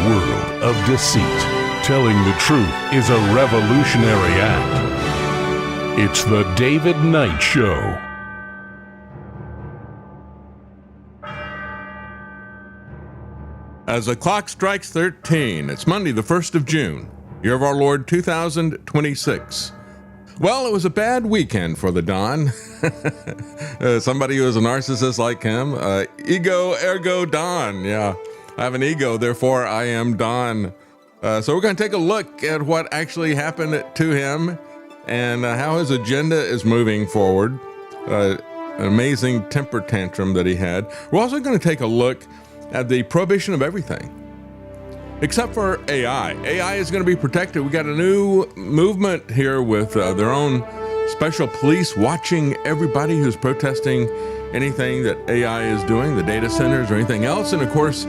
world of deceit, telling the truth is a revolutionary act. It's the David Knight Show. As the clock strikes 13, it's Monday, the 1st of June, year of our Lord 2026. Well, it was a bad weekend for the Don. Somebody who is a narcissist like him. Ego, ergo, Don. Yeah, I have an ego, therefore I am Don. So we're going to take a look at what actually happened to him and how his agenda is moving forward. An amazing temper tantrum that he had. We're also going to take a look at the prohibition of everything, except for AI. AI is going to be protected. We got a new movement here with their own special police watching everybody who's protesting anything that AI is doing, the data centers or anything else. And of course,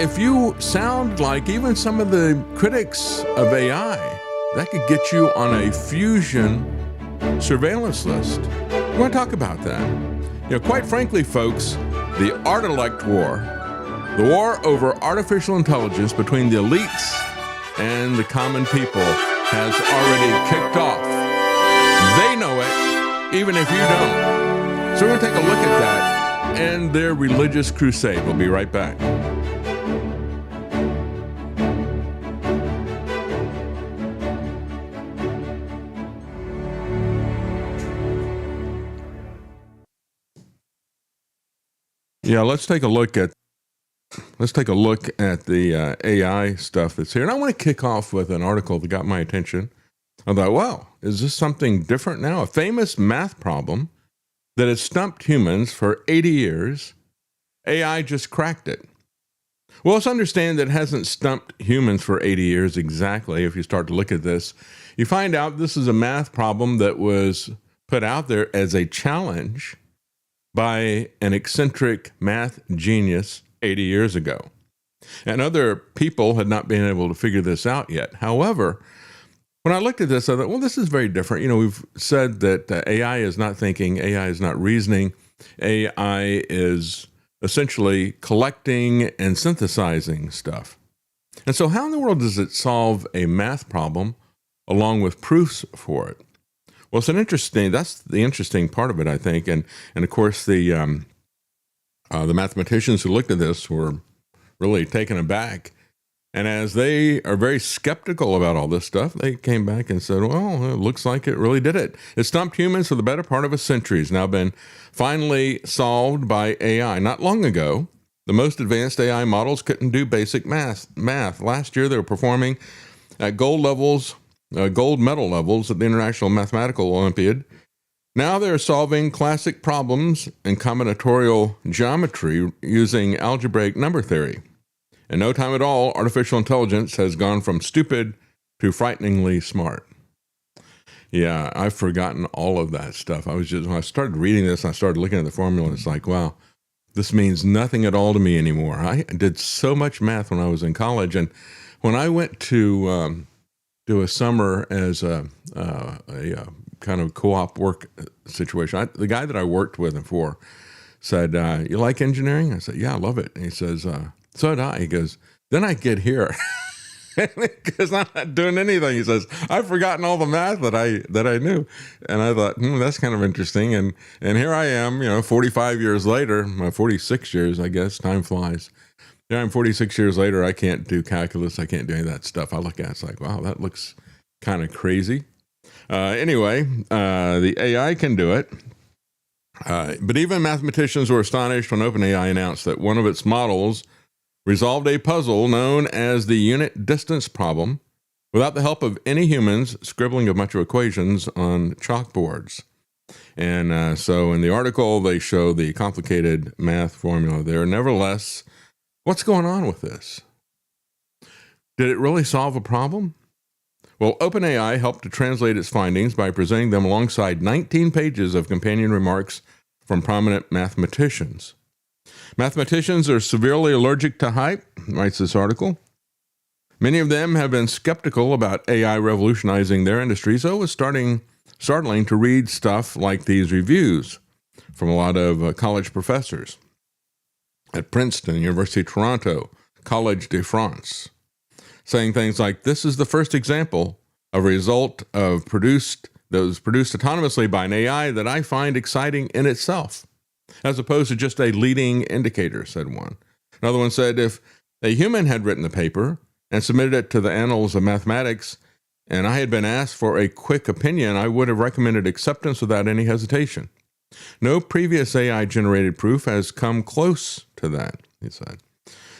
if you sound like even some of the critics of AI, that could get you on a fusion surveillance list. We're going to talk about that. You know, quite frankly, folks, the Artilect War, the war over artificial intelligence between the elites and the common people has already kicked off. They know it, even if you don't. So we're going to take a look at that and their religious crusade. We'll be right back. Yeah, let's take a look at the AI stuff that's here. And I want to kick off with an article that got my attention. I thought, wow, is this something different now? A famous math problem that has stumped humans for 80 years. AI just cracked it. Well, let's understand that it hasn't stumped humans for 80 years exactly. If you start to look at this, you find out this is a math problem that was put out there as a challenge by an eccentric math genius 80 years ago. And other people had not been able to figure this out yet. However, when I looked at this, I thought, well, this is very different. You know, we've said that AI is not thinking, AI is not reasoning. AI is essentially collecting and synthesizing stuff. And so how in the world does it solve a math problem along with proofs for it? Well, that's the interesting part of it, I think. And of course, the mathematicians who looked at this were really taken aback. And as they are very skeptical about all this stuff, they came back and said, well, it looks like it really did it. It stumped humans for the better part of a century. It's now been finally solved by AI. Not long ago, the most advanced AI models couldn't do basic math. Last year, they were performing at gold medal levels at the International Mathematical Olympiad. Now they're solving classic problems in combinatorial geometry using algebraic number theory. In no time at all, artificial intelligence has gone from stupid to frighteningly smart. Yeah, I've forgotten all of that stuff. When I started reading this, I started looking at the formula, it's like, wow, this means nothing at all to me anymore. I did so much math when I was in college, and when I went to do a summer as a kind of co-op work situation. The guy that I worked with and for said, you like engineering? I said, yeah, I love it. And he says, so did I. He goes, then I get here because I'm not doing anything. He says, I've forgotten all the math that I knew. And I thought, that's kind of interesting. And here I am, 45 years later, 46 years, I guess, time flies. Yeah, I'm 46 years later. I can't do calculus. I can't do any of that stuff. I look at it, it's like, wow, that looks kind of crazy. Anyway, the AI can do it. But even mathematicians were astonished when OpenAI announced that one of its models resolved a puzzle known as the unit distance problem without the help of any humans scribbling a bunch of equations on chalkboards. And so in the article, they show the complicated math formula there. Nevertheless, what's going on with this? Did it really solve a problem? Well, OpenAI helped to translate its findings by presenting them alongside 19 pages of companion remarks from prominent mathematicians. Mathematicians are severely allergic to hype, writes this article. Many of them have been skeptical about AI revolutionizing their industry, so it was startling to read stuff like these reviews from a lot of college professors at Princeton, University of Toronto, College de France, saying things like, "This is the first example of a result that was produced autonomously by an AI that I find exciting in itself, as opposed to just a leading indicator," said one. Another one said, "If a human had written the paper and submitted it to the Annals of Mathematics, and I had been asked for a quick opinion, I would have recommended acceptance without any hesitation. No previous AI-generated proof has come close to that," he said.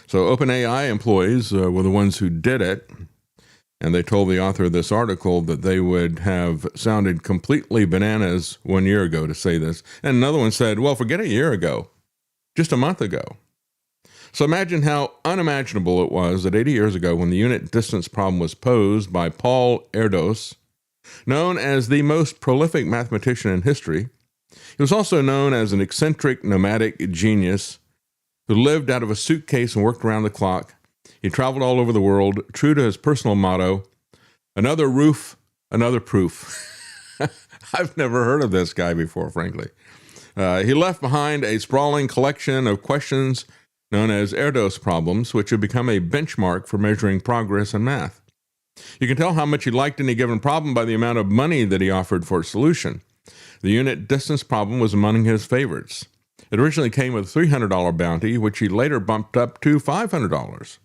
So OpenAI employees were the ones who did it, and they told the author of this article that they would have sounded completely bananas 1 year ago to say this. And another one said, "Well, forget a year ago, just a month ago." So imagine how unimaginable it was that 80 years ago, when the unit distance problem was posed by Paul Erdos, known as the most prolific mathematician in history. He was also known as an eccentric, nomadic genius who lived out of a suitcase and worked around the clock. He traveled all over the world, true to his personal motto, "Another roof, another proof." I've never heard of this guy before, frankly. He left behind a sprawling collection of questions known as Erdos problems, which have become a benchmark for measuring progress in math. You can tell how much he liked any given problem by the amount of money that he offered for a solution. The unit distance problem was among his favorites. It originally came with a $300 bounty, which he later bumped up to $500.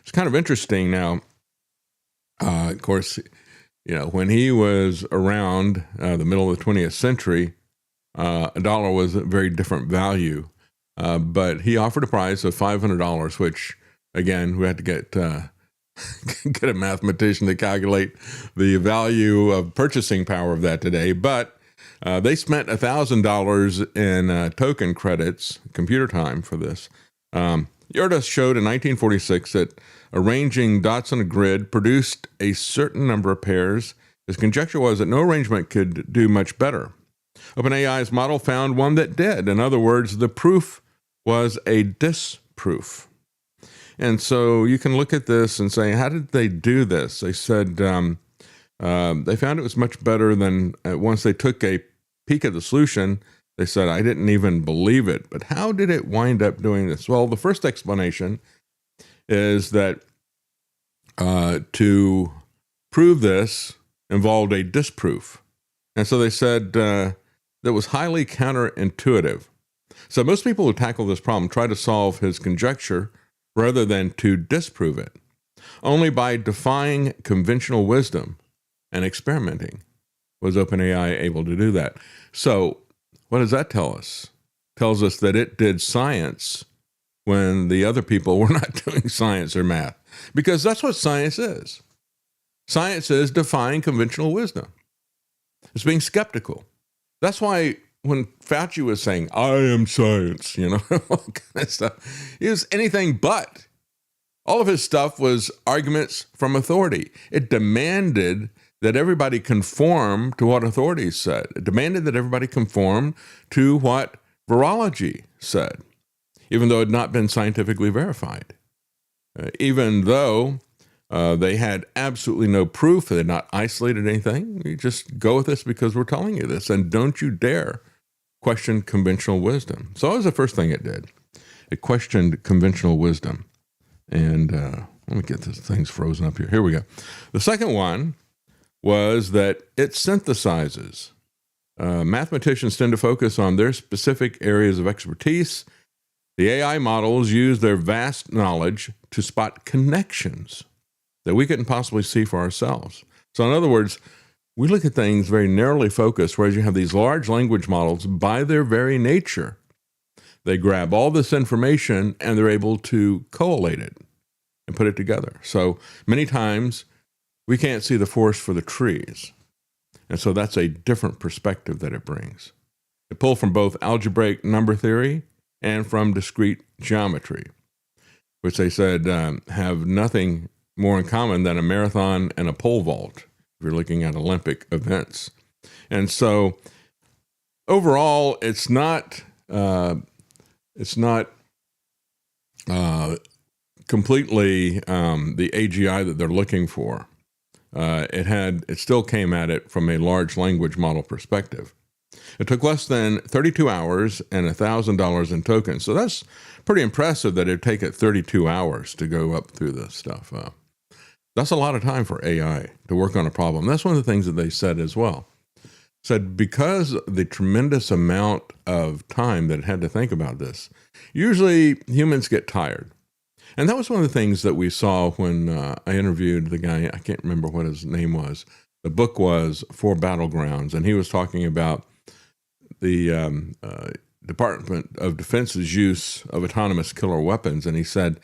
It's kind of interesting now. Of course, when he was around the middle of the 20th century, a dollar was a very different value. But he offered a price of $500, which, again, we had to get a mathematician to calculate the value of purchasing power of that today. But they spent $1,000 in token credits, computer time, for this. Erdos showed in 1946 that arranging dots on a grid produced a certain number of pairs. His conjecture was that no arrangement could do much better. OpenAI's model found one that did. In other words, the proof was a disproof. And so you can look at this and say, how did they do this? They said they found it was much better than once they took a peek at the solution, they said, "I didn't even believe it." But how did it wind up doing this? Well, the first explanation is that to prove this involved a disproof. And so they said that was highly counterintuitive. So most people who tackle this problem try to solve his conjecture rather than to disprove it. Only by defying conventional wisdom and experimenting was OpenAI able to do that. So what does that tell us? It tells us that it did science when the other people were not doing science or math, because that's what science is. Science is defying conventional wisdom. It's being skeptical. That's why when Fauci was saying, "I am science," all kind of stuff, he was anything but. All of his stuff was arguments from authority. It demanded that everybody conform to what authorities said. It demanded that everybody conform to what virology said, even though it had not been scientifically verified. Even though they had absolutely no proof, they had not isolated anything. You just go with this because we're telling you this, and don't you dare question conventional wisdom. So that was the first thing it did. It questioned conventional wisdom. And let me get this thing's frozen up here. Here we go. The second one was that it synthesizes. Mathematicians tend to focus on their specific areas of expertise. The AI models use their vast knowledge to spot connections that we couldn't possibly see for ourselves. So in other words, we look at things very narrowly focused, whereas you have these large language models, by their very nature, they grab all this information and they're able to collate it and put it together. So many times we can't see the forest for the trees. And so that's a different perspective that it brings. It pulled from both algebraic number theory and from discrete geometry, which they said have nothing more in common than a marathon and a pole vault, if you're looking at Olympic events. And so overall, it's not completely the AGI that they're looking for. It still came at it from a large language model perspective. It took less than 32 hours and $1,000 in tokens. So that's pretty impressive that it'd take it 32 hours to go up through this stuff. That's a lot of time for AI to work on a problem. That's one of the things that they said as well. Said because the tremendous amount of time that it had to think about this, usually humans get tired. And that was one of the things that we saw when I interviewed the guy, I can't remember what his name was. The book was For Battlegrounds, and he was talking about the Department of Defense's use of autonomous killer weapons. And he said,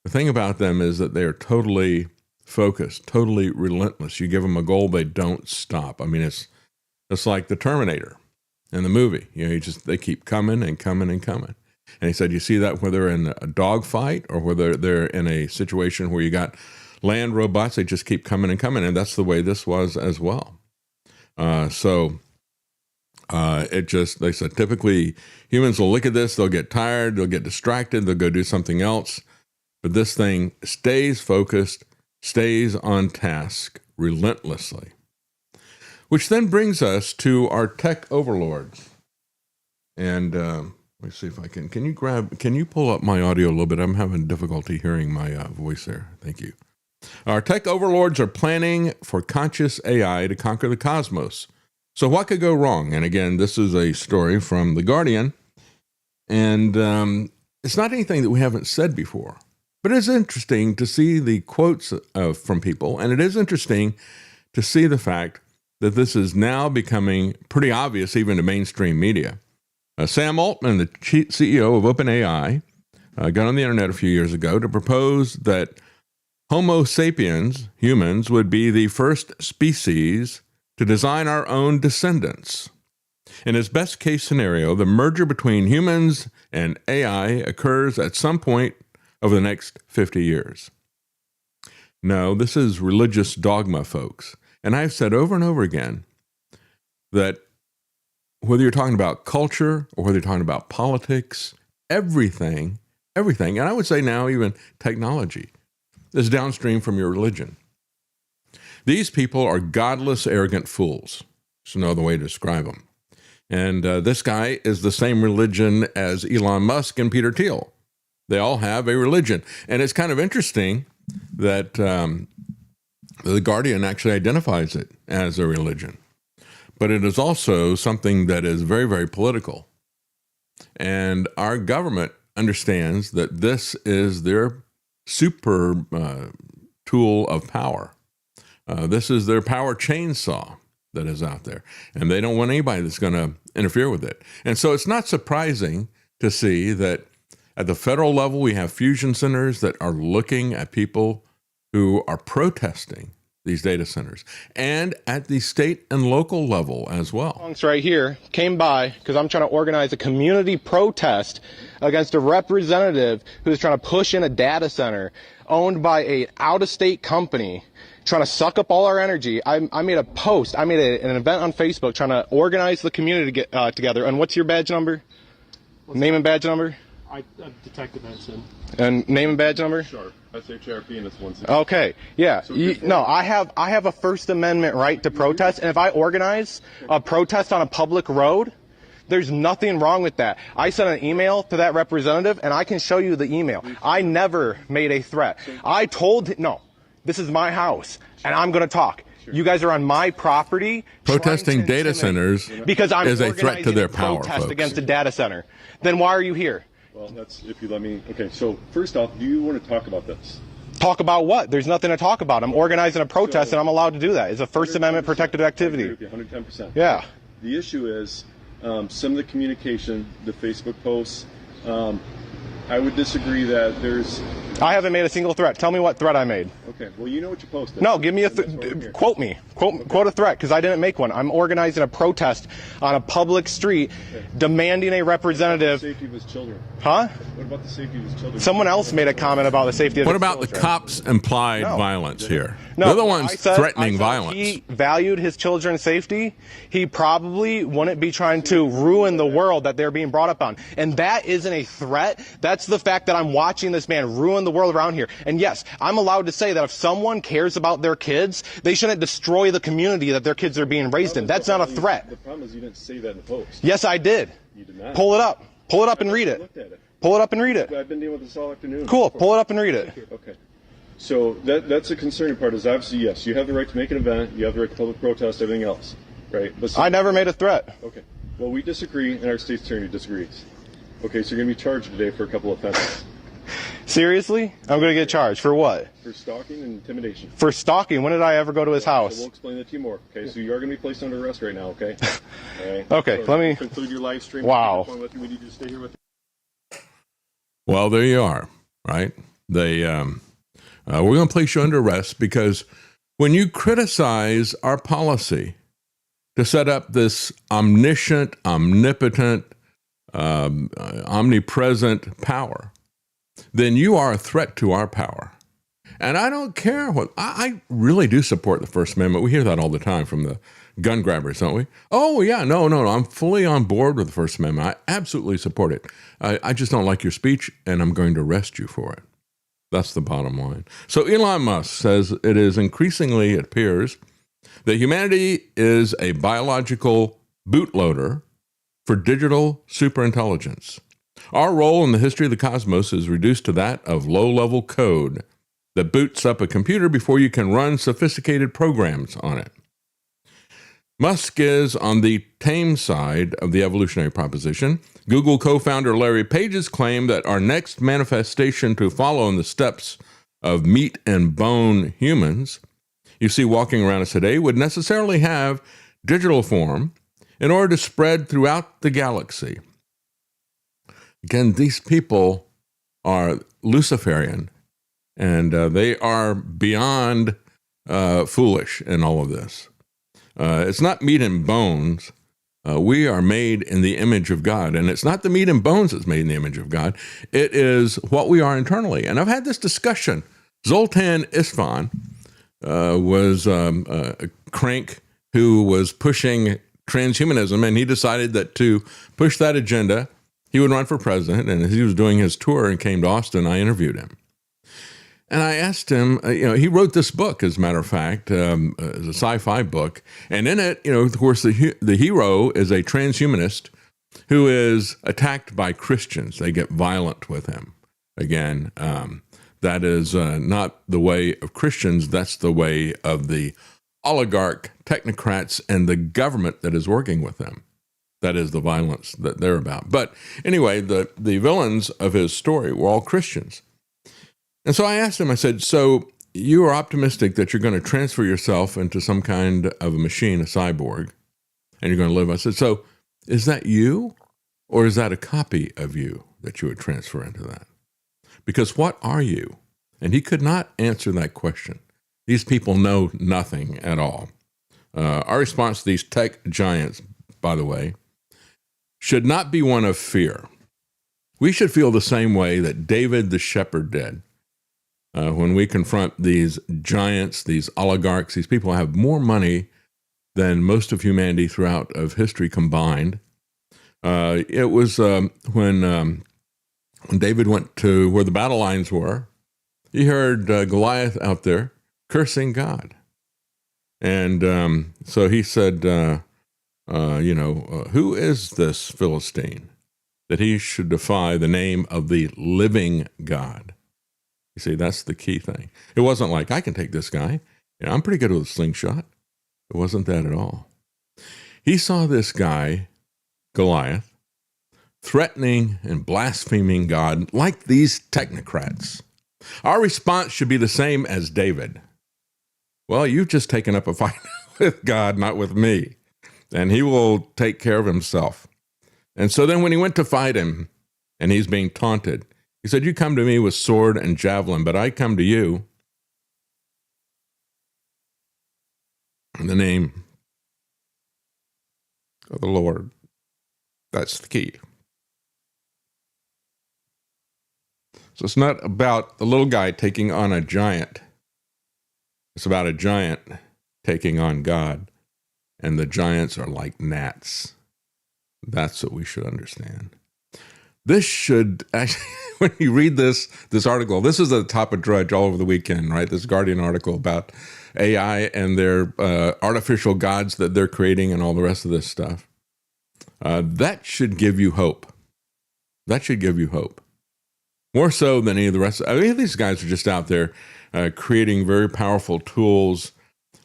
the thing about them is that they are totally focused, totally relentless. You give them a goal, they don't stop. I mean, it's like the Terminator in the movie. You know, they keep coming and coming and coming. And he said, you see that whether in a dogfight or whether they're in a situation where you got land robots, they just keep coming and coming. And that's the way this was as well. They said typically humans will look at this, they'll get tired, they'll get distracted, they'll go do something else. But this thing stays focused, stays on task relentlessly. Which then brings us to our tech overlords. And let me see if I can you pull up my audio a little bit? I'm having difficulty hearing my voice there. Thank you. Our tech overlords are planning for conscious AI to conquer the cosmos. So what could go wrong? And again, this is a story from The Guardian. And it's not anything that we haven't said before. But it is interesting to see the quotes from people. And it is interesting to see the fact that this is now becoming pretty obvious even to mainstream media. Sam Altman, the CEO of OpenAI, got on the internet a few years ago to propose that Homo sapiens, humans, would be the first species to design our own descendants. In his best case scenario, the merger between humans and AI occurs at some point over the next 50 years. No, this is religious dogma, folks. And I've said over and over again that whether you're talking about culture or whether you're talking about politics, everything, and I would say now even technology, is downstream from your religion. These people are godless, arrogant fools. There's no other way to describe them. And this guy is the same religion as Elon Musk and Peter Thiel. They all have a religion. And it's kind of interesting that The Guardian actually identifies it as a religion. But it is also something that is very, very political. And our government understands that this is their super tool of power. This is their power chainsaw that is out there. And they don't want anybody that's going to interfere with it. And so it's not surprising to see that at the federal level, we have fusion centers that are looking at people who are protesting these data centers, and at the state and local level as well. Right here came by because I'm trying to organize a community protest against a representative who's trying to push in a data center owned by a out-of-state company trying to suck up all our energy. I made a post. I made an event on Facebook trying to organize the community to get together. And what's your badge number? Name and badge number? Detective Benson. And name and badge number? Sure. SHRP and it's 160. Okay. Yeah. No, I have a First Amendment right to protest, and if I organize a protest on a public road, there's nothing wrong with that. I sent an email to that representative, and I can show you the email. I never made a threat. I told no, this is my house, and I'm going to talk. You guys are on my property. Protesting data centers because I'm is a threat to their power, protest folks. against a data center. Then why are you here? Well, that's if you let me. Okay, so first off, do you want to talk about this? Talk about what? There's nothing to talk about. I'm organizing a protest, and I'm allowed to do that. It's a First Amendment protected activity. I agree with you 110%. Yeah. The issue is some of the communication, the Facebook posts. I would disagree that there's. I haven't made a single threat. Tell me what threat I made. Okay. Well, you know what you posted. No, give me a quote me. Quote a threat, because I didn't make one. I'm organizing a protest on a public street, demanding a representative. What about the safety of his children? Huh? What about the safety of his children? Someone else made a comment about the safety of his children. What about the cops' implied violence here? No, they're the ones threatening if violence. He valued his children's safety. He probably wouldn't be trying to ruin the world that they're being brought up on. And that isn't a threat. That's the fact that I'm watching this man ruin the world around here. And yes, I'm allowed to say that if someone cares about their kids, they shouldn't destroy the community that their kids are being raised in. That's not a threat. The problem is you didn't say that in the post. Yes, I did. You did not. Pull it up. Pull it up and read I it. looked at it. Pull it up and read it. I've been dealing with this all afternoon. Cool. Pull it up and read it. Okay. So that's the concerning part is obviously, yes, you have the right to make an event, you have the right to public protest, everything else, right? But I never made a threat. Okay. Well, we disagree, and our state's attorney disagrees. Okay, so you're going to be charged today for a couple of offenses. Seriously? I'm going to get charged. For what? For stalking and intimidation. For stalking? When did I ever go to his So house? we'll explain that to you more. Okay, so you are going to be placed under arrest right now, okay? All right. Okay, So let me... conclude your live stream. Wow. We need you to stay here with you. Well, there you are, right? We're going to place you under arrest because when you criticize our policy to set up this omniscient, omnipotent, omnipresent power, then you are a threat to our power. And I don't care what, I really do support the First Amendment. We hear that all the time from the gun grabbers, don't we? Oh, yeah, no, I'm fully on board with the First Amendment. I absolutely support it. I just don't like your speech, and I'm going to arrest you for it. That's the bottom line. So Elon Musk says it appears that humanity is a biological bootloader for digital superintelligence. Our role in the history of the cosmos is reduced to that of low-level code that boots up a computer before you can run sophisticated programs on it. Musk is on the tame side of the evolutionary proposition. Google co-founder Larry Page's claim that our next manifestation to follow in the steps of meat and bone humans you see walking around us today would necessarily have digital form in order to spread throughout the galaxy. Again, these people are Luciferian, and they are beyond foolish in all of this. It's not meat and bones. We are made in the image of God, and it's not the meat and bones that's made in the image of God. It is what we are internally. And I've had this discussion. Zoltan Isvan was a crank who was pushing transhumanism, and he decided that to push that agenda, he would run for president. And as he was doing his tour and came to Austin, I interviewed him. And I asked him, he wrote this book, as a matter of fact, it's a sci-fi book. And in it, of course, the hero is a transhumanist who is attacked by Christians. They get violent with him. Again, that is not the way of Christians. That's the way of the oligarch technocrats and the government that is working with them. That is the violence that they're about. But anyway, the villains of his story were all Christians. And so I asked him, I said, so you are optimistic that you're going to transfer yourself into some kind of a machine, a cyborg, and you're going to live. I said, so is that you, or is that a copy of you that you would transfer into that? Because what are you? And he could not answer that question. These people know nothing at all. Our response to these tech giants, by the way, should not be one of fear. We should feel the same way that David the shepherd did. When we confront these giants, these oligarchs, these people have more money than most of humanity throughout of history combined. It was when David went to where the battle lines were, he heard Goliath out there cursing God. And so he said, who is this Philistine that he should defy the name of the living God? You see, that's the key thing. It wasn't like, I can take this guy. I'm pretty good with a slingshot. It wasn't that at all. He saw this guy, Goliath, threatening and blaspheming God like these technocrats. Our response should be the same as David. Well, you've just taken up a fight with God, not with me. And he will take care of himself. And so then when he went to fight him, and he's being taunted, he said, you come to me with sword and javelin, but I come to you in the name of the Lord. That's the key. So it's not about the little guy taking on a giant. It's about a giant taking on God. And the giants are like gnats. That's what we should understand. this should actually, when you read this article, this is at the top of Drudge all over the weekend, right? This Guardian article about AI and their artificial gods that they're creating and all the rest of this stuff. That should give you hope. That should give you hope. More so than any of the rest. I mean, these guys are just out there creating very powerful tools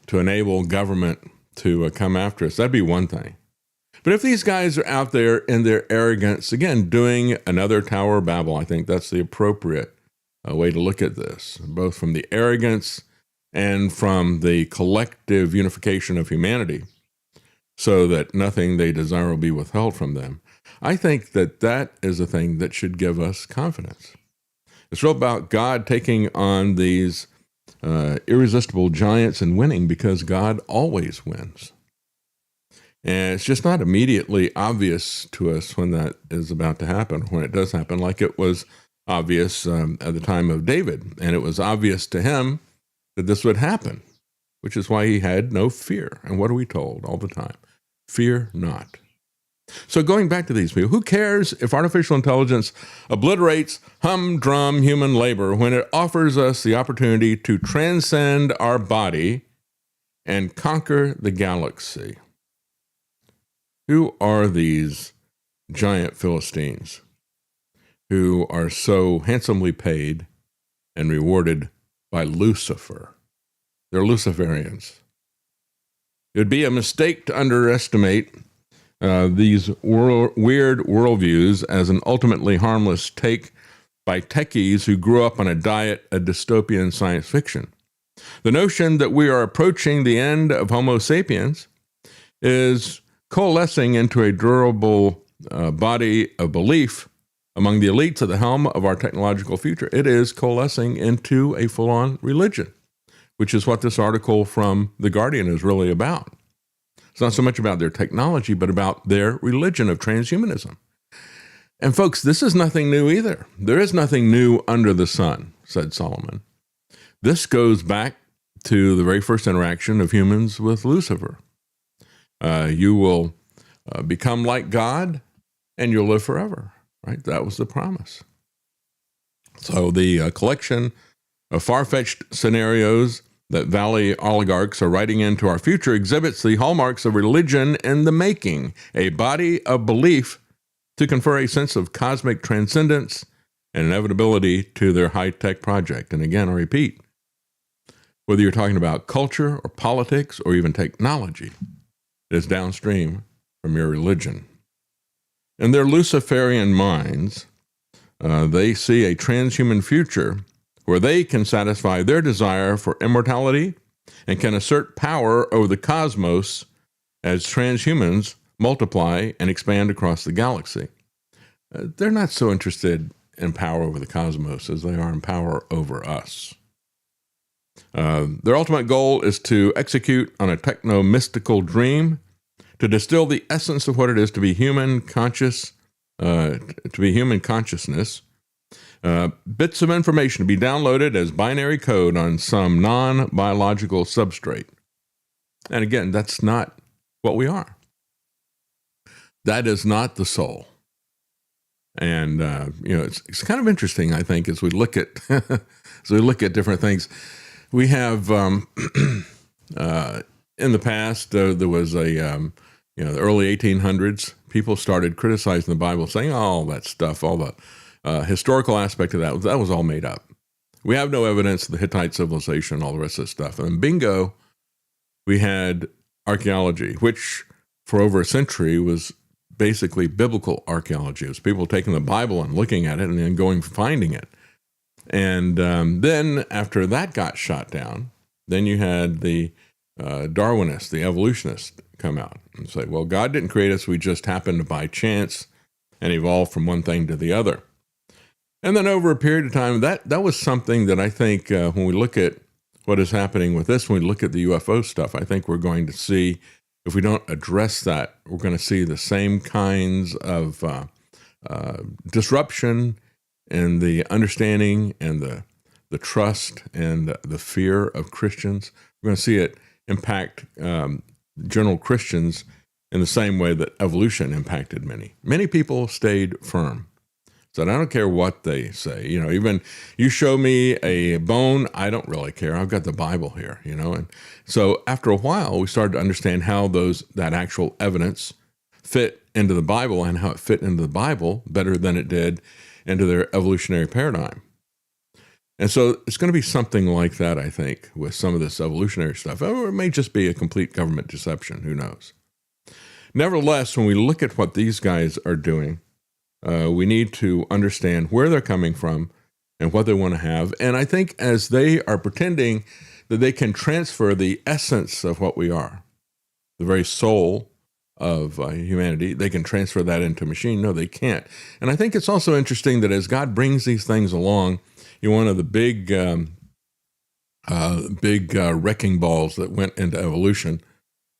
to enable government to come after us. That'd be one thing. But if these guys are out there in their arrogance, again, doing another Tower of Babel, I think that's the appropriate way to look at this, both from the arrogance and from the collective unification of humanity, so that nothing they desire will be withheld from them. I think that that is a thing that should give us confidence. It's real about God taking on these irresistible giants and winning, because God always wins. And it's just not immediately obvious to us when that is about to happen, when it does happen, like it was obvious at the time of David. And it was obvious to him that this would happen, which is why he had no fear. And what are we told all the time? Fear not. So going back to these people, who cares if artificial intelligence obliterates humdrum human labor when it offers us the opportunity to transcend our body and conquer the galaxy? Who are these giant Philistines who are so handsomely paid and rewarded by Lucifer? They're Luciferians. It would be a mistake to underestimate these weird worldviews as an ultimately harmless take by techies who grew up on a diet of dystopian science fiction. The notion that we are approaching the end of Homo sapiens is coalescing into a durable body of belief among the elites at the helm of our technological future. It is coalescing into a full-on religion, which is what this article from The Guardian is really about. It's not so much about their technology, but about their religion of transhumanism. And folks, this is nothing new either. There is nothing new under the sun, said Solomon. This goes back to the very first interaction of humans with Lucifer. You will become like God and you'll live forever, right? That was the promise. So the collection of far-fetched scenarios that Valley oligarchs are writing into our future exhibits the hallmarks of religion in the making, a body of belief to confer a sense of cosmic transcendence and inevitability to their high-tech project. And again, I repeat, whether you're talking about culture or politics or even technology, it is downstream from your religion. In their Luciferian minds, they see a transhuman future where they can satisfy their desire for immortality and can assert power over the cosmos as transhumans multiply and expand across the galaxy. They're not so interested in power over the cosmos as they are in power over us. Their ultimate goal is to execute on a techno-mystical dream, to distill the essence of what it is to be human consciousness, bits of information to be downloaded as binary code on some non-biological substrate. And again, that's not what we are. That is not the soul. And it's kind of interesting, I think, as we look at different things. We have in the past there was the early 1800s. People started criticizing the Bible, saying, "Oh, that stuff, all the historical aspect of that was all made up. We have no evidence of the Hittite civilization, all the rest of this stuff." And bingo, we had archaeology, which for over a century was basically biblical archaeology. It was people taking the Bible and looking at it and then going finding it. And then after that got shot down, then you had the Darwinists, the evolutionists come out and say, well, God didn't create us. We just happened to by chance and evolve from one thing to the other. And then over a period of time, that was something that I think when we look at what is happening with this, when we look at the UFO stuff, I think we're going to see, if we don't address that, we're going to see the same kinds of disruption in the understanding and the trust and the fear of Christians. We're going to see it impact general Christians in the same way that evolution impacted many. Many people stayed firm. So I don't care what they say. Even you show me a bone, I don't really care. I've got the Bible here, And so after a while, we started to understand how that actual evidence fit into the Bible and how it fit into the Bible better than it did into their evolutionary paradigm. And so it's going to be something like that, I think, with some of this evolutionary stuff. Or it may just be a complete government deception. Who knows? Nevertheless, when we look at what these guys are doing, we need to understand where they're coming from and what they want to have. And I think as they are pretending that they can transfer the essence of what we are, the very soul of humanity, they can transfer that into a machine. No, they can't. And I think it's also interesting that as God brings these things along, one of the big wrecking balls that went into evolution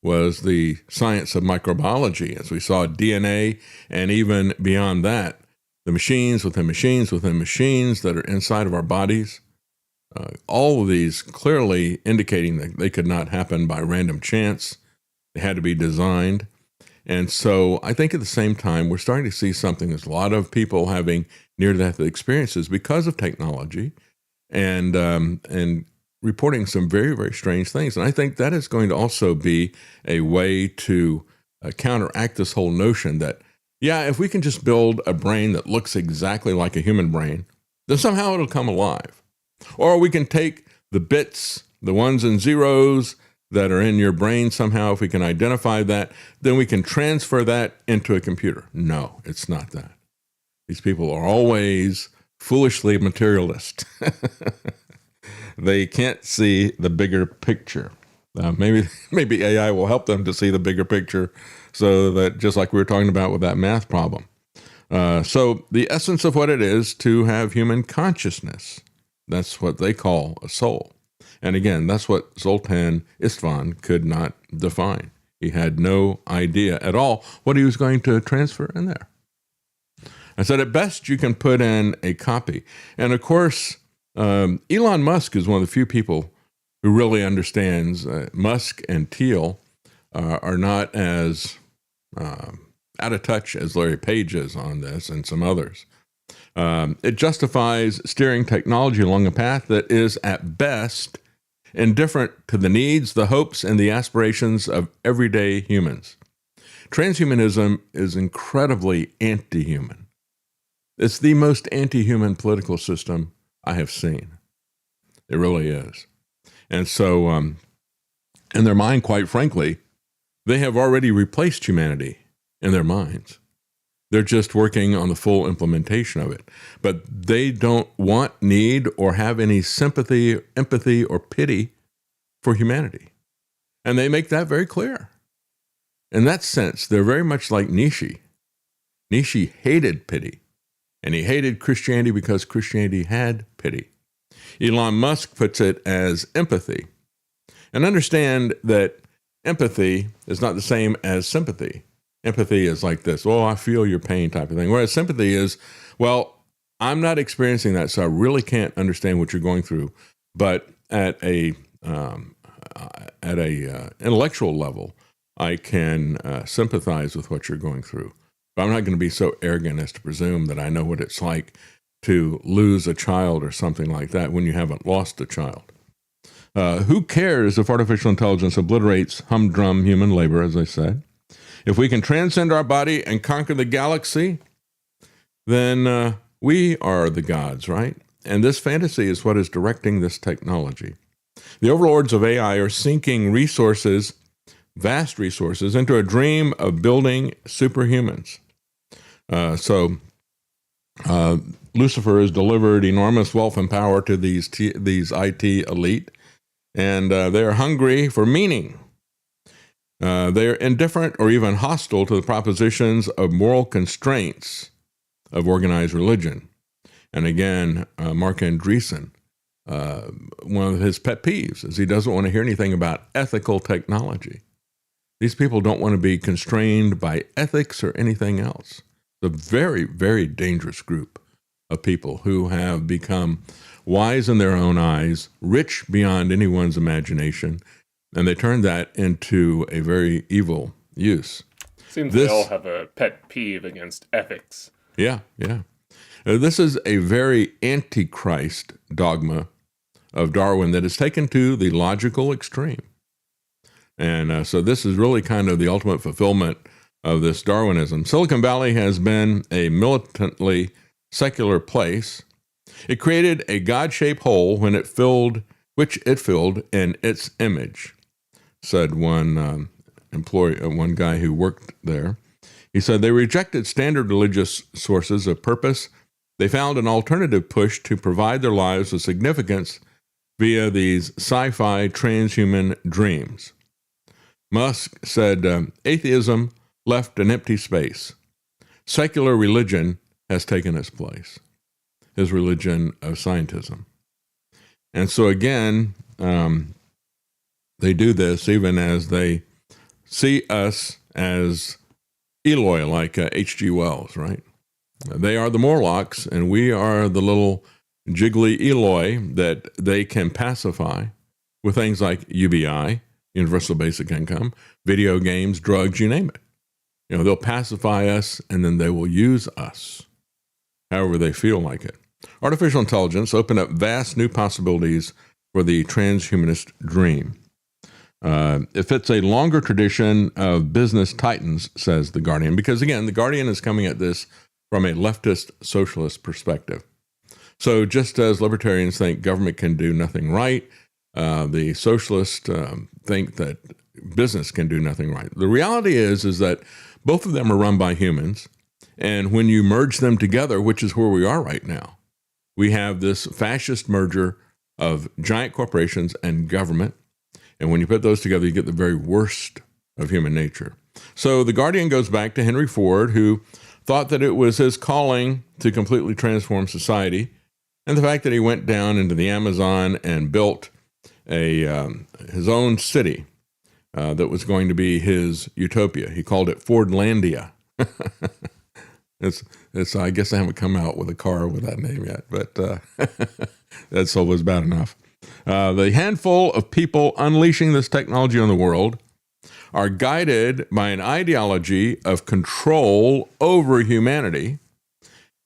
was the science of microbiology. As we saw DNA, and even beyond that, the machines within machines within machines that are inside of our bodies, all of these clearly indicating that they could not happen by random chance. They had to be designed. And so I think at the same time, we're starting to see something. There's a lot of people having near-death experiences because of technology and reporting some very, very strange things. And I think that is going to also be a way to counteract this whole notion that, if we can just build a brain that looks exactly like a human brain, then somehow it'll come alive. Or we can take the bits, the ones and zeros that are in your brain somehow, if we can identify that, then we can transfer that into a computer. No, it's not that. These people are always foolishly materialist. They can't see the bigger picture. Maybe AI will help them to see the bigger picture, so that just like we were talking about with that math problem. So the essence of what it is to have human consciousness, that's what they call a soul. And again, that's what Zoltan Istvan could not define. He had no idea at all what he was going to transfer in there. I said, at best, you can put in a copy. And of course, Elon Musk is one of the few people who really understands. Musk and Thiel are not as out of touch as Larry Page is on this and some others. It justifies steering technology along a path that is, at best, indifferent to the needs, the hopes, and the aspirations of everyday humans. Transhumanism is incredibly anti-human. It's the most anti-human political system I have seen. It really is. And so, in their mind, quite frankly, they have already replaced humanity in their minds. They're just working on the full implementation of it. But they don't want, need, or have any sympathy, empathy, or pity for humanity. And they make that very clear. In that sense, they're very much like Nietzsche. Nietzsche hated pity, and he hated Christianity because Christianity had pity. Elon Musk puts it as empathy. And understand that empathy is not the same as sympathy. Empathy is like this, I feel your pain type of thing. Whereas sympathy is, I'm not experiencing that, so I really can't understand what you're going through. But at a intellectual level, I can sympathize with what you're going through. But I'm not going to be so arrogant as to presume that I know what it's like to lose a child or something like that when you haven't lost a child. Who cares if artificial intelligence obliterates humdrum human labor, as I said? If we can transcend our body and conquer the galaxy, then we are the gods, right? And this fantasy is what is directing this technology. The overlords of AI are sinking resources, vast resources, into a dream of building superhumans. So Lucifer has delivered enormous wealth and power to these IT elite, and they're hungry for meaning. They're indifferent or even hostile to the propositions of moral constraints of organized religion. And again, Mark Andreessen, one of his pet peeves is he doesn't want to hear anything about ethical technology. These people don't want to be constrained by ethics or anything else. It's a very, very dangerous group of people who have become wise in their own eyes, rich beyond anyone's imagination, and they turn that into a very evil use. Seems they all have a pet peeve against ethics. Yeah. This is a very antichrist dogma of Darwin that is taken to the logical extreme. And so this is really kind of the ultimate fulfillment of this Darwinism. Silicon Valley has been a militantly secular place. It created a God-shaped hole which it filled in its image, said one one guy who worked there. He said they rejected standard religious sources of purpose. They found an alternative push to provide their lives with significance via these sci-fi transhuman dreams. Musk said atheism left an empty space. Secular religion has taken its place, his religion of scientism. And so again, they do this even as they see us as Eloi, like H.G. Wells, right? They are the Morlocks, and we are the little jiggly Eloi that they can pacify with things like UBI, universal basic income, video games, drugs, you name it. You know, they'll pacify us, and then they will use us however they feel like it. Artificial intelligence opened up vast new possibilities for the transhumanist dream. It fits a longer tradition of business titans, says The Guardian, because again, The Guardian is coming at this from a leftist socialist perspective. So just as libertarians think government can do nothing right, the socialists think that business can do nothing right. The reality is that both of them are run by humans. And when you merge them together, which is where we are right now, we have this fascist merger of giant corporations and government. And when you put those together, you get the very worst of human nature. So The Guardian goes back to Henry Ford, who thought that it was his calling to completely transform society. And the fact that he went down into the Amazon and built his own city that was going to be his utopia. He called it Fordlandia. It's I guess I haven't come out with a car with that name yet, but that still was bad enough. The handful of people unleashing this technology on the world are guided by an ideology of control over humanity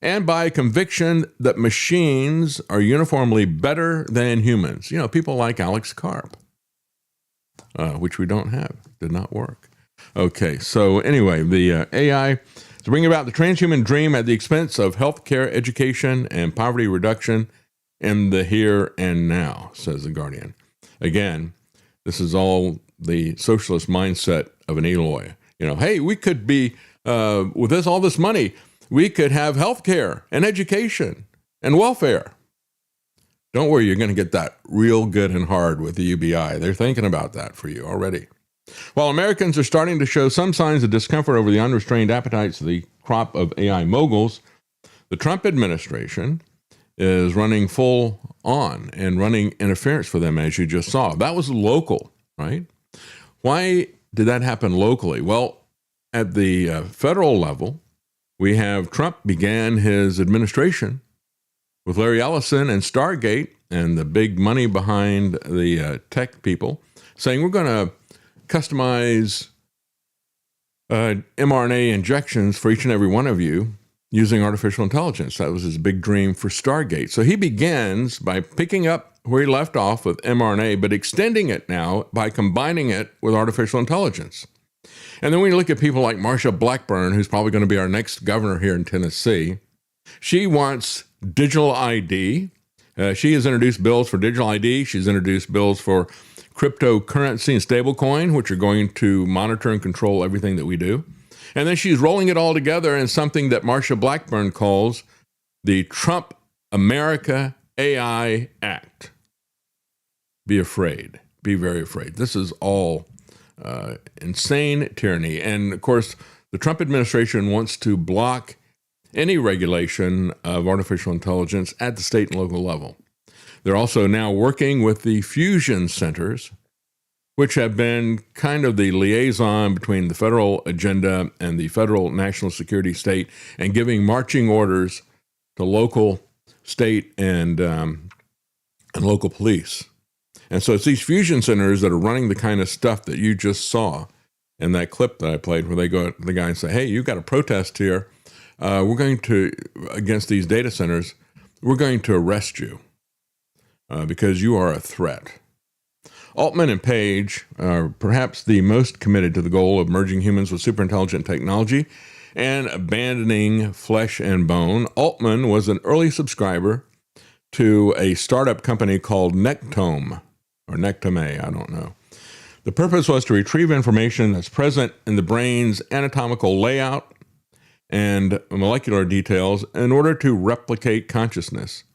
and by a conviction that machines are uniformly better than humans. You know, people like Alex Karp, which we don't have, did not work. Okay, so anyway, the AI to bring about the transhuman dream at the expense of healthcare, education, and poverty reduction in the here and now, says The Guardian. Again, this is all the socialist mindset of an Eloi. You know, hey, we could be, with all this money, we could have healthcare and education and welfare. Don't worry, you're going to get that real good and hard with the UBI. They're thinking about that for you already. While Americans are starting to show some signs of discomfort over the unrestrained appetites of the crop of AI moguls, the Trump administration is running full on and running interference for them, as you just saw. That was local, right? Why did that happen locally? Well, at the federal level, we have Trump began his administration with Larry Ellison and Stargate and the big money behind the tech people saying we're going to customize mRNA injections for each and every one of you using artificial intelligence. That was his big dream for Stargate. So he begins by picking up where he left off with mRNA, but extending it now by combining it with artificial intelligence. And then when you look at people like Marsha Blackburn, who's probably going to be our next governor here in Tennessee, she wants digital ID. She has introduced bills for digital ID. She's introduced bills for cryptocurrency and stablecoin, which are going to monitor and control everything that we do. And then she's rolling it all together in something that Marsha Blackburn calls the Trump America AI Act. Be afraid. Be very afraid. This is all insane tyranny. And of course, the Trump administration wants to block any regulation of artificial intelligence at the state and local level. They're also now working with the fusion centers, which have been kind of the liaison between the federal agenda and the federal national security state, and giving marching orders to local, state, and local police. And so it's these fusion centers that are running the kind of stuff that you just saw in that clip that I played, where they go to the guy and say, hey, you've got a protest here. we're going to, against these data centers, we're going to arrest you because you are a threat. Altman and Page are perhaps the most committed to the goal of merging humans with superintelligent technology and abandoning flesh and bone. Altman was an early subscriber to a startup company called Nectome, or Nectome, I don't know. The purpose was to retrieve information that's present in the brain's anatomical layout and molecular details in order to replicate consciousness.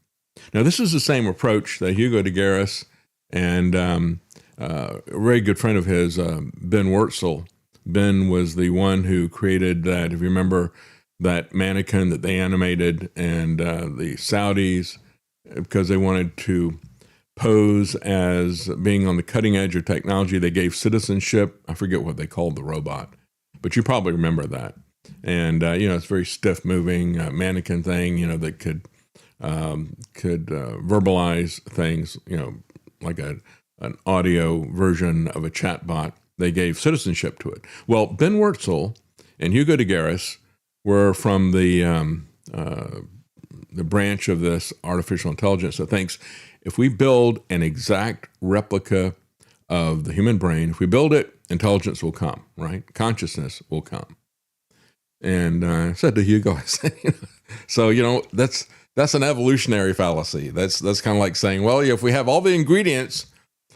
Now, this is the same approach that Hugo de Garis and a very good friend of his, Ben Wurtzel. Ben was the one who created that, if you remember, that mannequin that they animated, and the Saudis, because they wanted to pose as being on the cutting edge of technology, they gave citizenship. I forget what they called the robot, but you probably remember that. And, it's a very stiff moving mannequin thing, that could verbalize things, like an audio version of a chatbot. They gave citizenship to it. Well, Ben Wurtzel and Hugo de Garis were from the branch of this artificial intelligence that thinks if we build an exact replica of the human brain, if we build it, intelligence will come, right? Consciousness will come. And I said to Hugo, I said, that's an evolutionary fallacy. That's kind of like saying, well, if we have all the ingredients,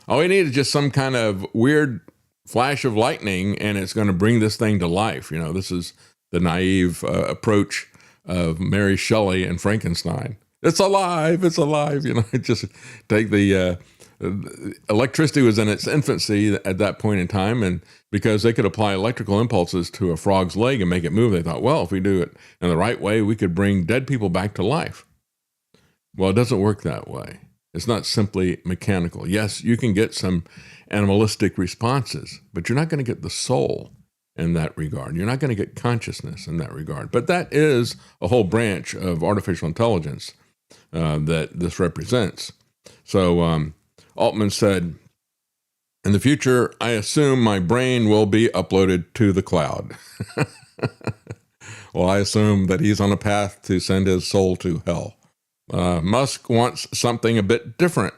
all we need is just some kind of weird flash of lightning, and it's going to bring this thing to life. This is the naive approach of Mary Shelley and Frankenstein. It's alive. Just take the electricity was in its infancy at that point in time, and because they could apply electrical impulses to a frog's leg and make it move, they thought, well, if we do it in the right way, we could bring dead people back to life. Well, it doesn't work that way. It's not simply mechanical. Yes, you can get some animalistic responses, but you're not going to get the soul in that regard. You're not going to get consciousness in that regard. But that is a whole branch of artificial intelligence that this represents. So Altman said, in the future, I assume my brain will be uploaded to the cloud. Well, I assume that he's on a path to send his soul to hell. Musk wants something a bit different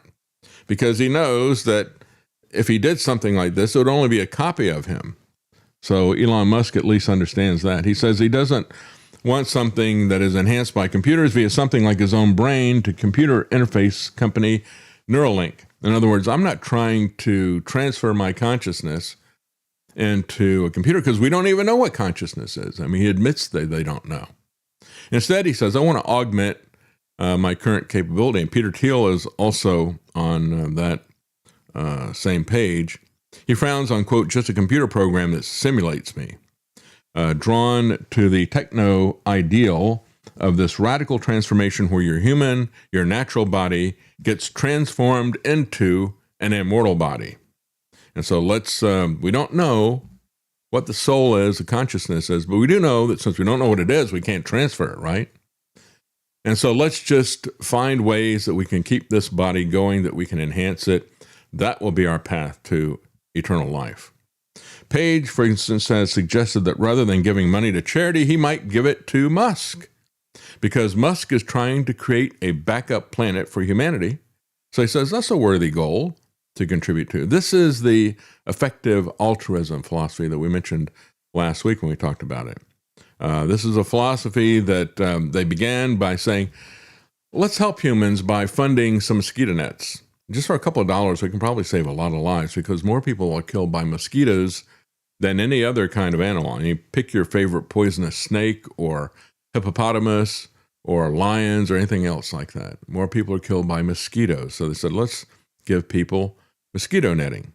because he knows that if he did something like this, it would only be a copy of him. So Elon Musk at least understands that. He says he doesn't want something that is enhanced by computers via something like his own brain to computer interface company Neuralink. In other words, I'm not trying to transfer my consciousness into a computer because we don't even know what consciousness is. I mean, he admits that they don't know. Instead, he says, I want to augment my current capability. And Peter Thiel is also on that same page. He frowns on, quote, just a computer program that simulates me. Drawn to the techno ideal of this radical transformation where your your natural body gets transformed into an immortal body. And so we don't know what the soul is, the consciousness is, but we do know that since we don't know what it is, we can't transfer it, right? And so let's just find ways that we can keep this body going, that we can enhance it. That will be our path to eternal life. Page, for instance, has suggested that rather than giving money to charity, he might give it to Musk, because Musk is trying to create a backup planet for humanity. So he says that's a worthy goal to contribute to. This is the effective altruism philosophy that we mentioned last week when we talked about it. This is a philosophy that they began by saying, let's help humans by funding some mosquito nets. Just for a couple of dollars, we can probably save a lot of lives because more people are killed by mosquitoes than any other kind of animal. And you pick your favorite poisonous snake or hippopotamus or lions or anything else like that. More people are killed by mosquitoes. So they said, let's give people mosquito netting.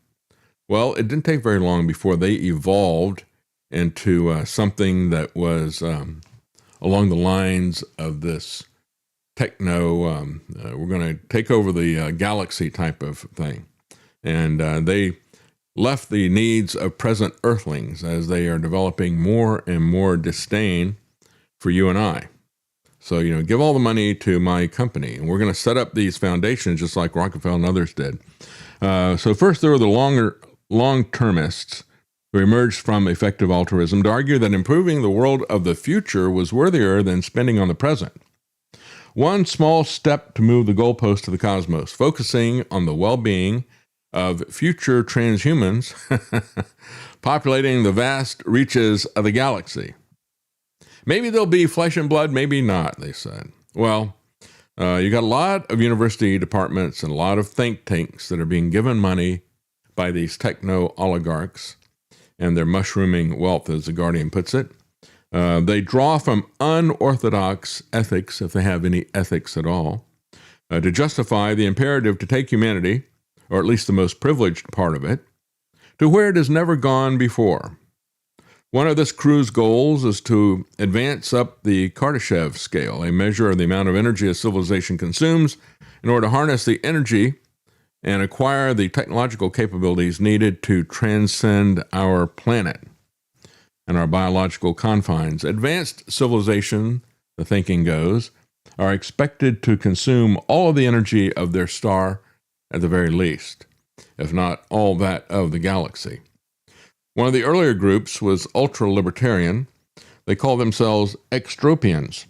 Well, it didn't take very long before they evolved into something that was along the lines of this techno, we're going to take over the galaxy type of thing. And they left the needs of present earthlings as they are developing more and more disdain for you and I. So, give all the money to my company, and we're going to set up these foundations just like Rockefeller and others did. So first there were the long-termists who emerged from effective altruism to argue that improving the world of the future was worthier than spending on the present. One small step to move the goalpost to the cosmos, focusing on the well-being of future transhumans populating the vast reaches of the galaxy. Maybe they'll be flesh and blood, maybe not, they said. Well, you got a lot of university departments and a lot of think tanks that are being given money by these techno-oligarchs and their mushrooming wealth, as The Guardian puts it. They draw from unorthodox ethics, if they have any ethics at all, to justify the imperative to take humanity, or at least the most privileged part of it, to where it has never gone before. One of this crew's goals is to advance up the Kardashev scale, a measure of the amount of energy a civilization consumes in order to harness the energy and acquire the technological capabilities needed to transcend our planet and our biological confines. Advanced civilization, the thinking goes, are expected to consume all of the energy of their star at the very least, if not all that of the galaxy. One of the earlier groups was ultra-libertarian. They called themselves extropians,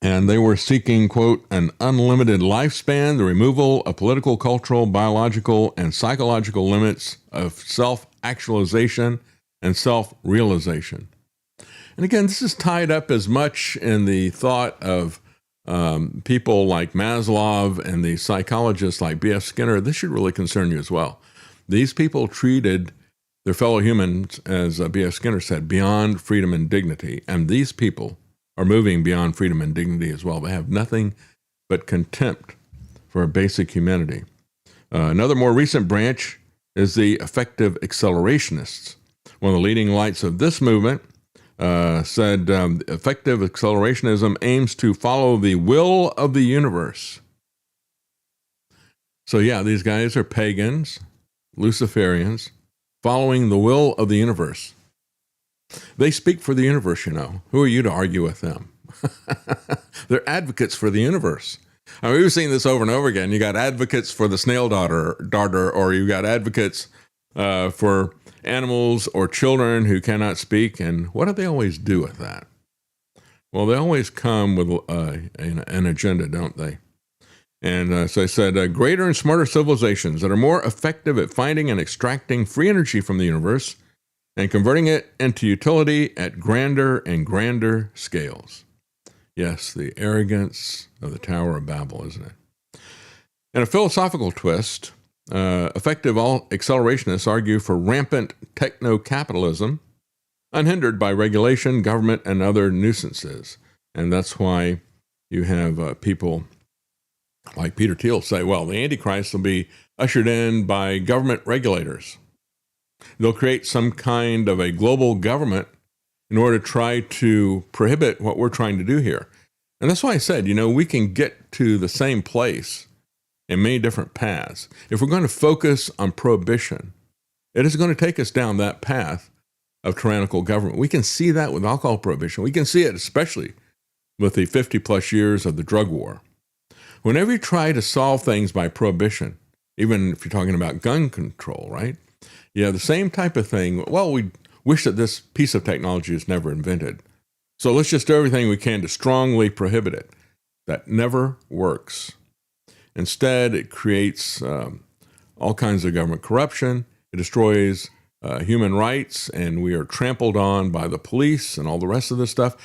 and they were seeking, quote, an unlimited lifespan, the removal of political, cultural, biological, and psychological limits of self-actualization and self-realization. And again, this is tied up as much in the thought of people like Maslow and the psychologists like B.F. Skinner. This should really concern you as well. These people treated their fellow humans, as B.F. Skinner said, beyond freedom and dignity. And these people are moving beyond freedom and dignity as well. They have nothing but contempt for basic humanity. Another more recent branch is the effective accelerationists. One of the leading lights of this movement said effective accelerationism aims to follow the will of the universe. So yeah, these guys are pagans, Luciferians, following the will of the universe. They speak for the universe, you know. Who are you to argue with them? They're advocates for the universe. I mean, we've seen this over and over again. You got advocates for the snail darter, or you got advocates for animals or children who cannot speak. And what do they always do with that? Well, they always come with an agenda, don't they? And so I said, greater and smarter civilizations that are more effective at finding and extracting free energy from the universe and converting it into utility at grander and grander scales. Yes, the arrogance of the Tower of Babel, isn't it? In a philosophical twist, effective accelerationists argue for rampant techno-capitalism, unhindered by regulation, government, and other nuisances. And that's why you have people like Peter Thiel say, well, the Antichrist will be ushered in by government regulators. They'll create some kind of a global government in order to try to prohibit what we're trying to do here. And that's why I said, you know, we can get to the same place in many different paths. If we're going to focus on prohibition, it is going to take us down that path of tyrannical government. We can see that with alcohol prohibition. We can see it especially with the 50 plus years of the drug war. Whenever you try to solve things by prohibition, even if you're talking about gun control, right? You have the same type of thing. Well, we wish that this piece of technology is never invented. So let's just do everything we can to strongly prohibit it. That never works. Instead, it creates all kinds of government corruption. It destroys human rights, and we are trampled on by the police and all the rest of this stuff.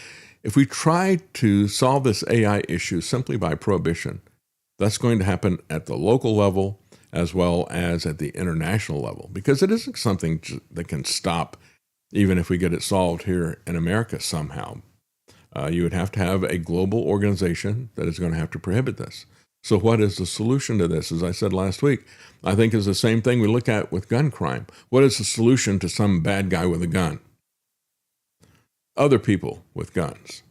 If we try to solve this AI issue simply by prohibition, that's going to happen at the local level as well as at the international level, because it isn't something that can stop even if we get it solved here in America somehow. You would have to have a global organization that is going to have to prohibit this. So what is the solution to this? As I said last week, I think is the same thing we look at with gun crime. What is the solution to some bad guy with a gun? Other people with guns,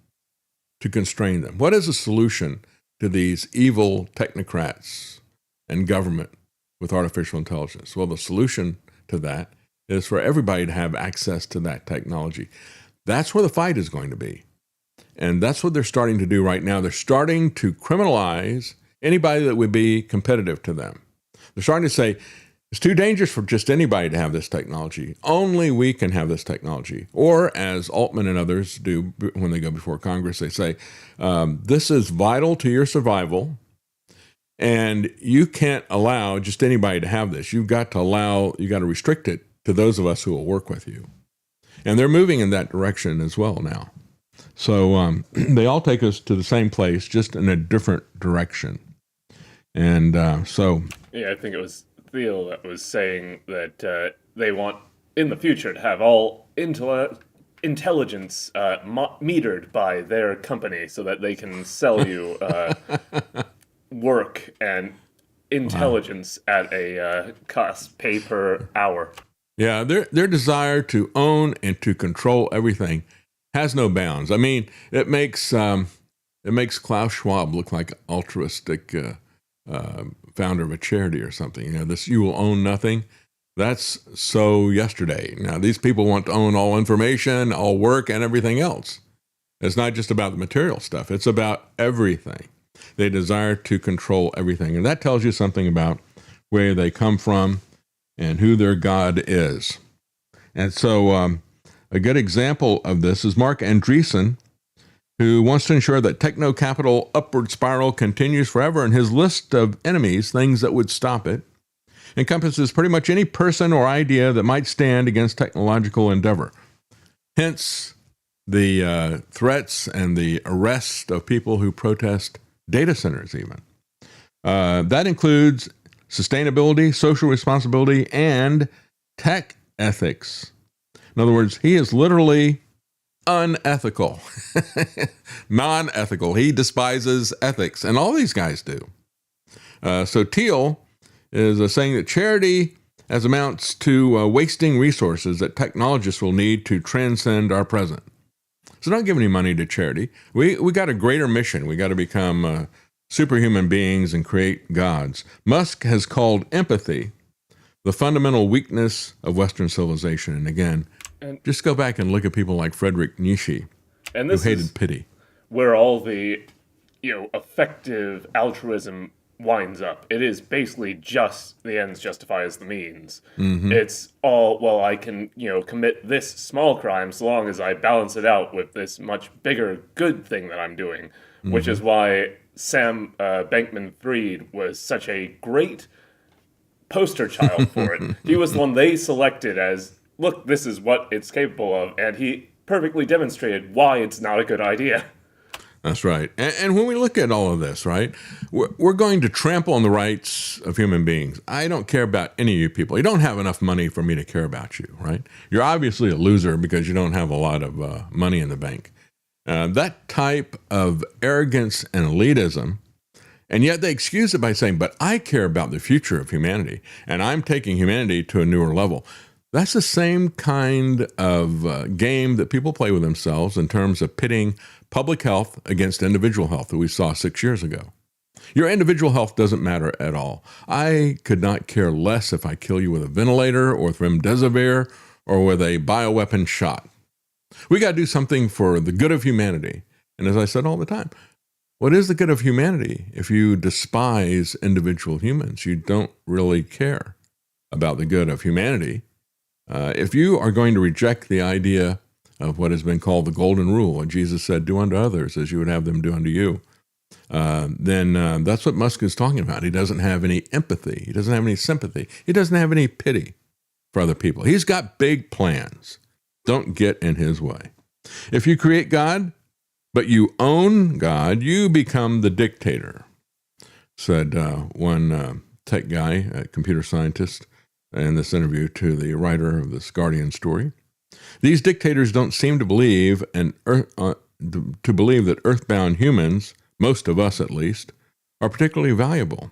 to constrain them. What is the solution to these evil technocrats and government with artificial intelligence? Well, the solution to that is for everybody to have access to that technology. That's where the fight is going to be. And that's what they're starting to do right now. They're starting to criminalize anybody that would be competitive to them. They're starting to say, It's too dangerous for just anybody to have this technology. Only we can have this technology. Or as Altman and others do when they go before Congress, they say, this is vital to your survival, and you can't allow just anybody to have this. You got to restrict it to those of us who will work with you. And they're moving in that direction as well now. So they all take us to the same place, just in a different direction. And Yeah, I think it was Thiel that was saying that they want, in the future, to have all intelligence metered by their company so that they can sell you work and intelligence at a cost pay per hour. Yeah, their desire to own and to control everything has no bounds. I mean, it makes Klaus Schwab look like an altruistic founder of a charity or something. You know, this "you will own nothing." That's so yesterday. Now, these people want to own all information, all work, and everything else. It's not just about the material stuff. It's about everything. They desire to control everything. And that tells you something about where they come from and who their God is. And so a good example of this is Mark Andreessen, who wants to ensure that techno-capital upward spiral continues forever. And his list of enemies, things that would stop it, encompasses pretty much any person or idea that might stand against technological endeavor. Hence, the threats and the arrest of people who protest data centers even. That includes sustainability, social responsibility, and tech ethics. In other words, he is literally unethical, non-ethical. He despises ethics, and all these guys do. So Thiel is saying that charity as amounts to wasting resources that technologists will need to transcend our present. So don't give any money to charity. We got a greater mission. We got to become superhuman beings and create gods. Musk has called empathy the fundamental weakness of Western civilization. And again, just go back and look at people like Friedrich Nietzsche, and who this hated is pity. where all the effective altruism winds up. It is basically just the ends justifies the means. Mm-hmm. It's all, well, I can commit this small crime so long as I balance it out with this much bigger good thing that I'm doing, which is why Sam Bankman-Fried was such a great poster child for it. He was the one they selected as, look, this is what it's capable of, and he perfectly demonstrated why it's not a good idea. That's right. And when we look at all of this, right, we're going to trample on the rights of human beings. I don't care about any of you people. You don't have enough money for me to care about you, right? You're obviously a loser because you don't have a lot of money in the bank. That type of arrogance and elitism, and yet they excuse it by saying, but I care about the future of humanity, and I'm taking humanity to a newer level. That's the same kind of game that people play with themselves in terms of pitting public health against individual health that we saw 6 years ago. Your individual health doesn't matter at all. I could not care less if I kill you with a ventilator or with remdesivir or with a bioweapon shot. We got to do something for the good of humanity. And as I said all the time, what is the good of humanity if you despise individual humans? You don't really care about the good of humanity. If you are going to reject the idea of what has been called the golden rule, what Jesus said, do unto others as you would have them do unto you, then that's what Musk is talking about. He doesn't have any empathy. He doesn't have any sympathy. He doesn't have any pity for other people. He's got big plans. Don't get in his way. If you create God, but you own God, you become the dictator, said one tech guy, a computer scientist, in this interview to the writer of this Guardian story. These dictators don't seem to believe that earthbound humans, most of us at least, are particularly valuable.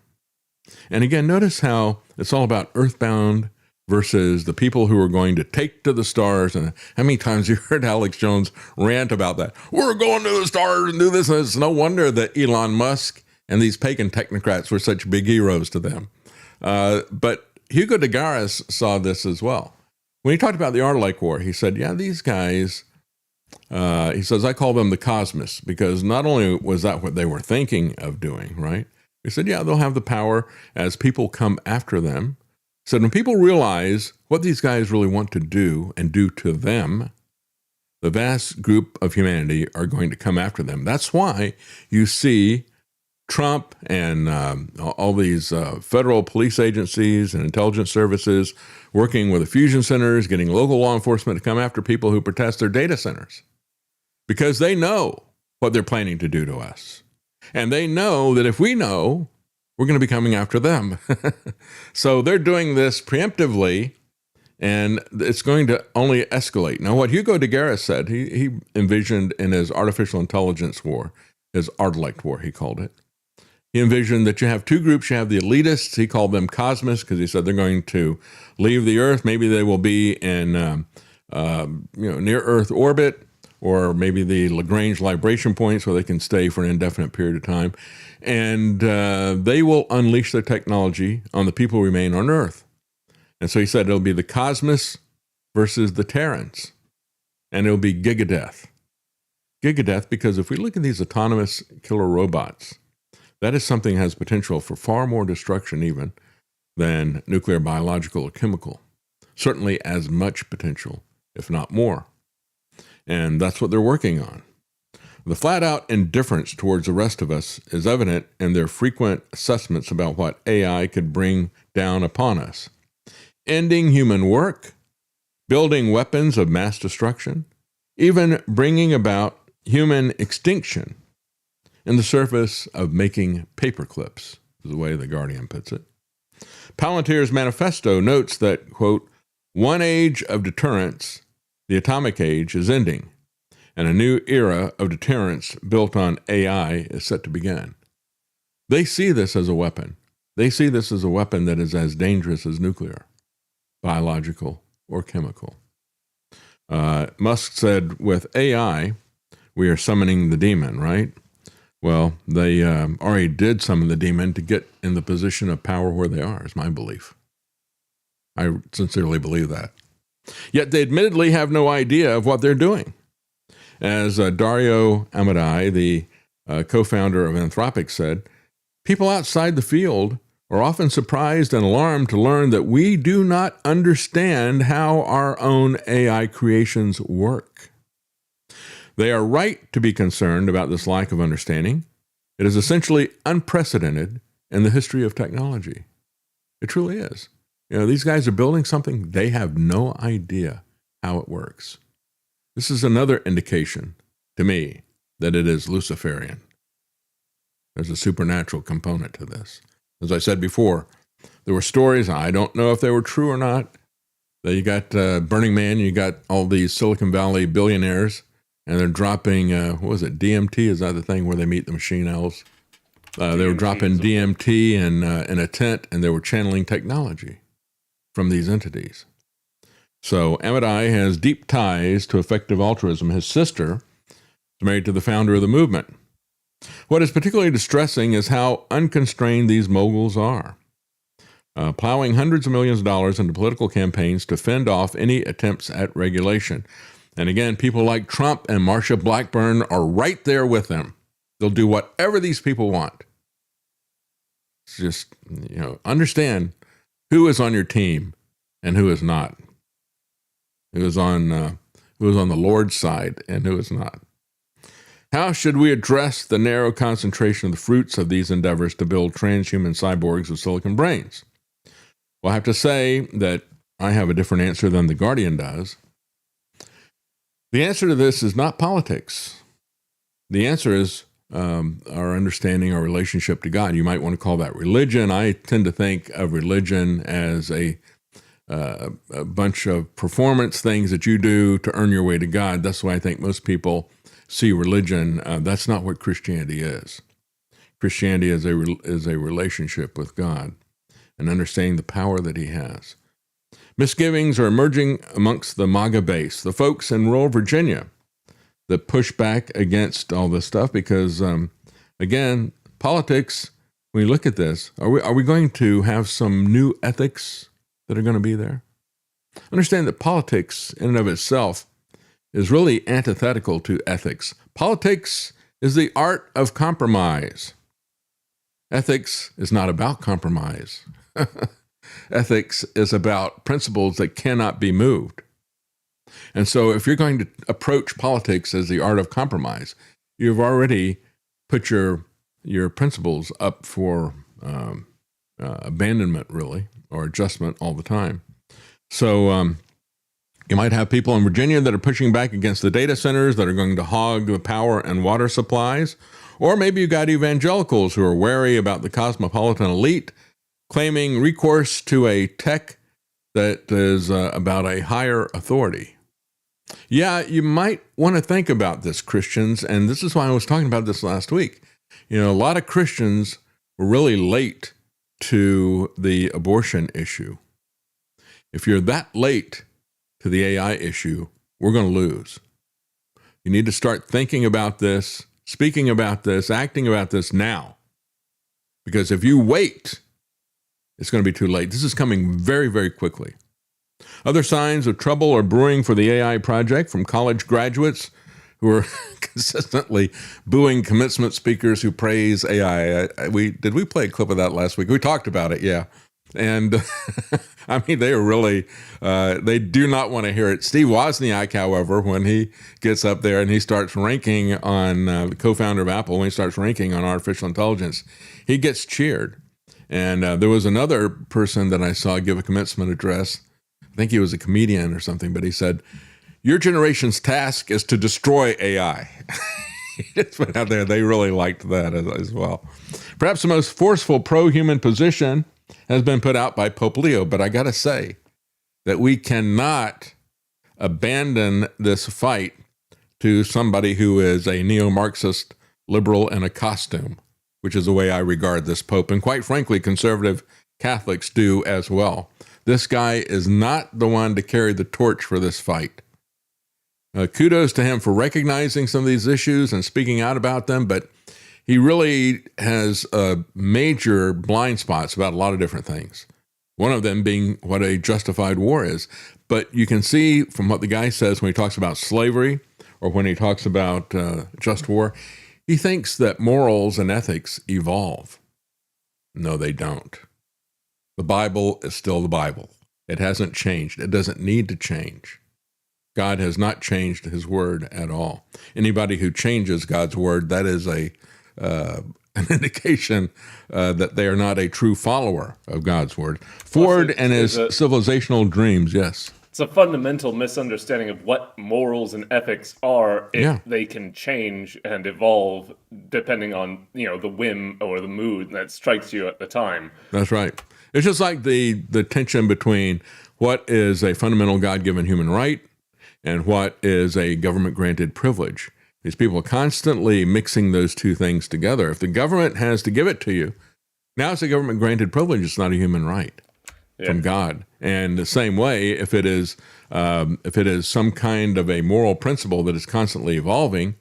And again, notice how it's all about earthbound versus the people who are going to take to the stars. And how many times you heard Alex Jones rant about that? We're going to the stars and do this. And it's no wonder that Elon Musk and these pagan technocrats were such big heroes to them. But Hugo de Garis saw this as well. When he talked about the Arlequin War, he said, yeah, these guys, he says, I call them the Cosmists, because not only was that what they were thinking of doing, right? He said, yeah, they'll have the power as people come after them said when people realize what these guys really want to do and do to them, the vast group of humanity are going to come after them. That's why you see Trump and all these federal police agencies and intelligence services working with the fusion centers, getting local law enforcement to come after people who protest their data centers, because they know what they're planning to do to us. And they know that if we know, we're going to be coming after them. So they're doing this preemptively, and it's going to only escalate. Now, what Hugo de Guerra said, he envisioned in his artificial intelligence war, his Artilect war, he called it. He envisioned that you have two groups. You have the elitists. He called them cosmists because he said they're going to leave the Earth. Maybe they will be in near Earth orbit, or maybe the Lagrange libration points where they can stay for an indefinite period of time. And they will unleash their technology on the people who remain on Earth. And so he said it'll be the cosmists versus the Terrans. And it'll be gigadeath. Gigadeath, because if we look at these autonomous killer robots, that is something that has potential for far more destruction even than nuclear, biological, or chemical. Certainly as much potential, if not more. And that's what they're working on. The flat-out indifference towards the rest of us is evident in their frequent assessments about what AI could bring down upon us. Ending human work, building weapons of mass destruction, even bringing about human extinction in the service of making paperclips, is the way The Guardian puts it. Palantir's manifesto notes that, quote, one age of deterrence, the atomic age, is ending, and a new era of deterrence built on AI is set to begin. They see this as a weapon. They see this as a weapon that is as dangerous as nuclear, biological, or chemical. Musk said, with AI, we are summoning the demon, right? Well, they already did summon the demon to get in the position of power where they are, is my belief. I sincerely believe that. Yet they admittedly have no idea of what they're doing. As Dario Amodei, the co-founder of Anthropic, said, people outside the field are often surprised and alarmed to learn that we do not understand how our own AI creations work. They are right to be concerned about this lack of understanding. It is essentially unprecedented in the history of technology. It truly is. You know, these guys are building something, they have no idea how it works. This is another indication to me that it is Luciferian. There's a supernatural component to this. As I said before, there were stories, I don't know if they were true or not, that you got Burning Man, you got all these Silicon Valley billionaires, and they're dropping, what was it, DMT? Is that the thing where they meet the machine elves? They were dropping DMT in a tent, and they were channeling technology from these entities. So Amodei has deep ties to effective altruism. His sister is married to the founder of the movement. What is particularly distressing is how unconstrained these moguls are, plowing hundreds of millions of dollars into political campaigns to fend off any attempts at regulation. And again, people like Trump and Marsha Blackburn are right there with them. They'll do whatever these people want. It's just, understand who is on your team and who is not. Who is on the Lord's side and who is not. How should we address the narrow concentration of the fruits of these endeavors to build transhuman cyborgs with silicon brains? Well, I have to say that I have a different answer than The Guardian does. The answer to this is not politics. The answer is our understanding, our relationship to God. You might want to call that religion. I tend to think of religion as a bunch of performance things that you do to earn your way to God. That's why I think most people see religion. That's not what Christianity is. Christianity is a relationship with God and understanding the power that he has. Misgivings are emerging amongst the MAGA base, the folks in rural Virginia that push back against all this stuff because, again, politics, when you look at this, are we going to have some new ethics that are going to be there? Understand that politics in and of itself is really antithetical to ethics. Politics is the art of compromise. Ethics is not about compromise. ethics is about principles that cannot be moved. And so if you're going to approach politics as the art of compromise, you've already put your principles up for abandonment, really, or adjustment all the time. So you might have people in Virginia that are pushing back against the data centers that are going to hog the power and water supplies. Or maybe you got evangelicals who are wary about the cosmopolitan elite claiming recourse to a tech that is about a higher authority. Yeah, you might want to think about this, Christians, and this is why I was talking about this last week. You know, a lot of Christians were really late to the abortion issue. If you're that late to the AI issue, we're going to lose. You need to start thinking about this, speaking about this, acting about this now. Because if you wait, it's going to be too late. This is coming very, very quickly. Other signs of trouble are brewing for the AI project from college graduates who are consistently booing commencement speakers who praise AI. Did we play a clip of that last week? We talked about it, yeah. And I mean, they are really, they do not want to hear it. Steve Wozniak, however, when he gets up there and he starts ranking on, the co-founder of Apple, when he starts ranking on artificial intelligence, he gets cheered. And there was another person that I saw give a commencement address. I think he was a comedian or something, but he said, "Your generation's task is to destroy AI." He just went out there. They really liked that as well. Perhaps the most forceful pro-human position has been put out by Pope Leo, but I got to say that we cannot abandon this fight to somebody who is a neo-Marxist liberal in a costume, which is the way I regard this Pope. And quite frankly, conservative Catholics do as well. This guy is not the one to carry the torch for this fight. Kudos to him for recognizing some of these issues and speaking out about them, but he really has major blind spots about a lot of different things. One of them being what a justified war is. But you can see from what the guy says when he talks about slavery or when he talks about just war, he thinks that morals and ethics evolve. No, they don't. The Bible is still the Bible. It hasn't changed. It doesn't need to change. God has not changed his word at all. Anybody who changes God's word, that is an indication that they are not a true follower of God's word. Ford and his civilizational dreams, yes. It's a fundamental misunderstanding of what morals and ethics are if they can change and evolve depending on, the whim or the mood that strikes you at the time. That's right. It's just like the tension between what is a fundamental God-given human right and what is a government-granted privilege. These people are constantly mixing those two things together. If the government has to give it to you, now it's a government-granted privilege. It's not a human right from God. And the same way, if it is some kind of a moral principle that is constantly evolving,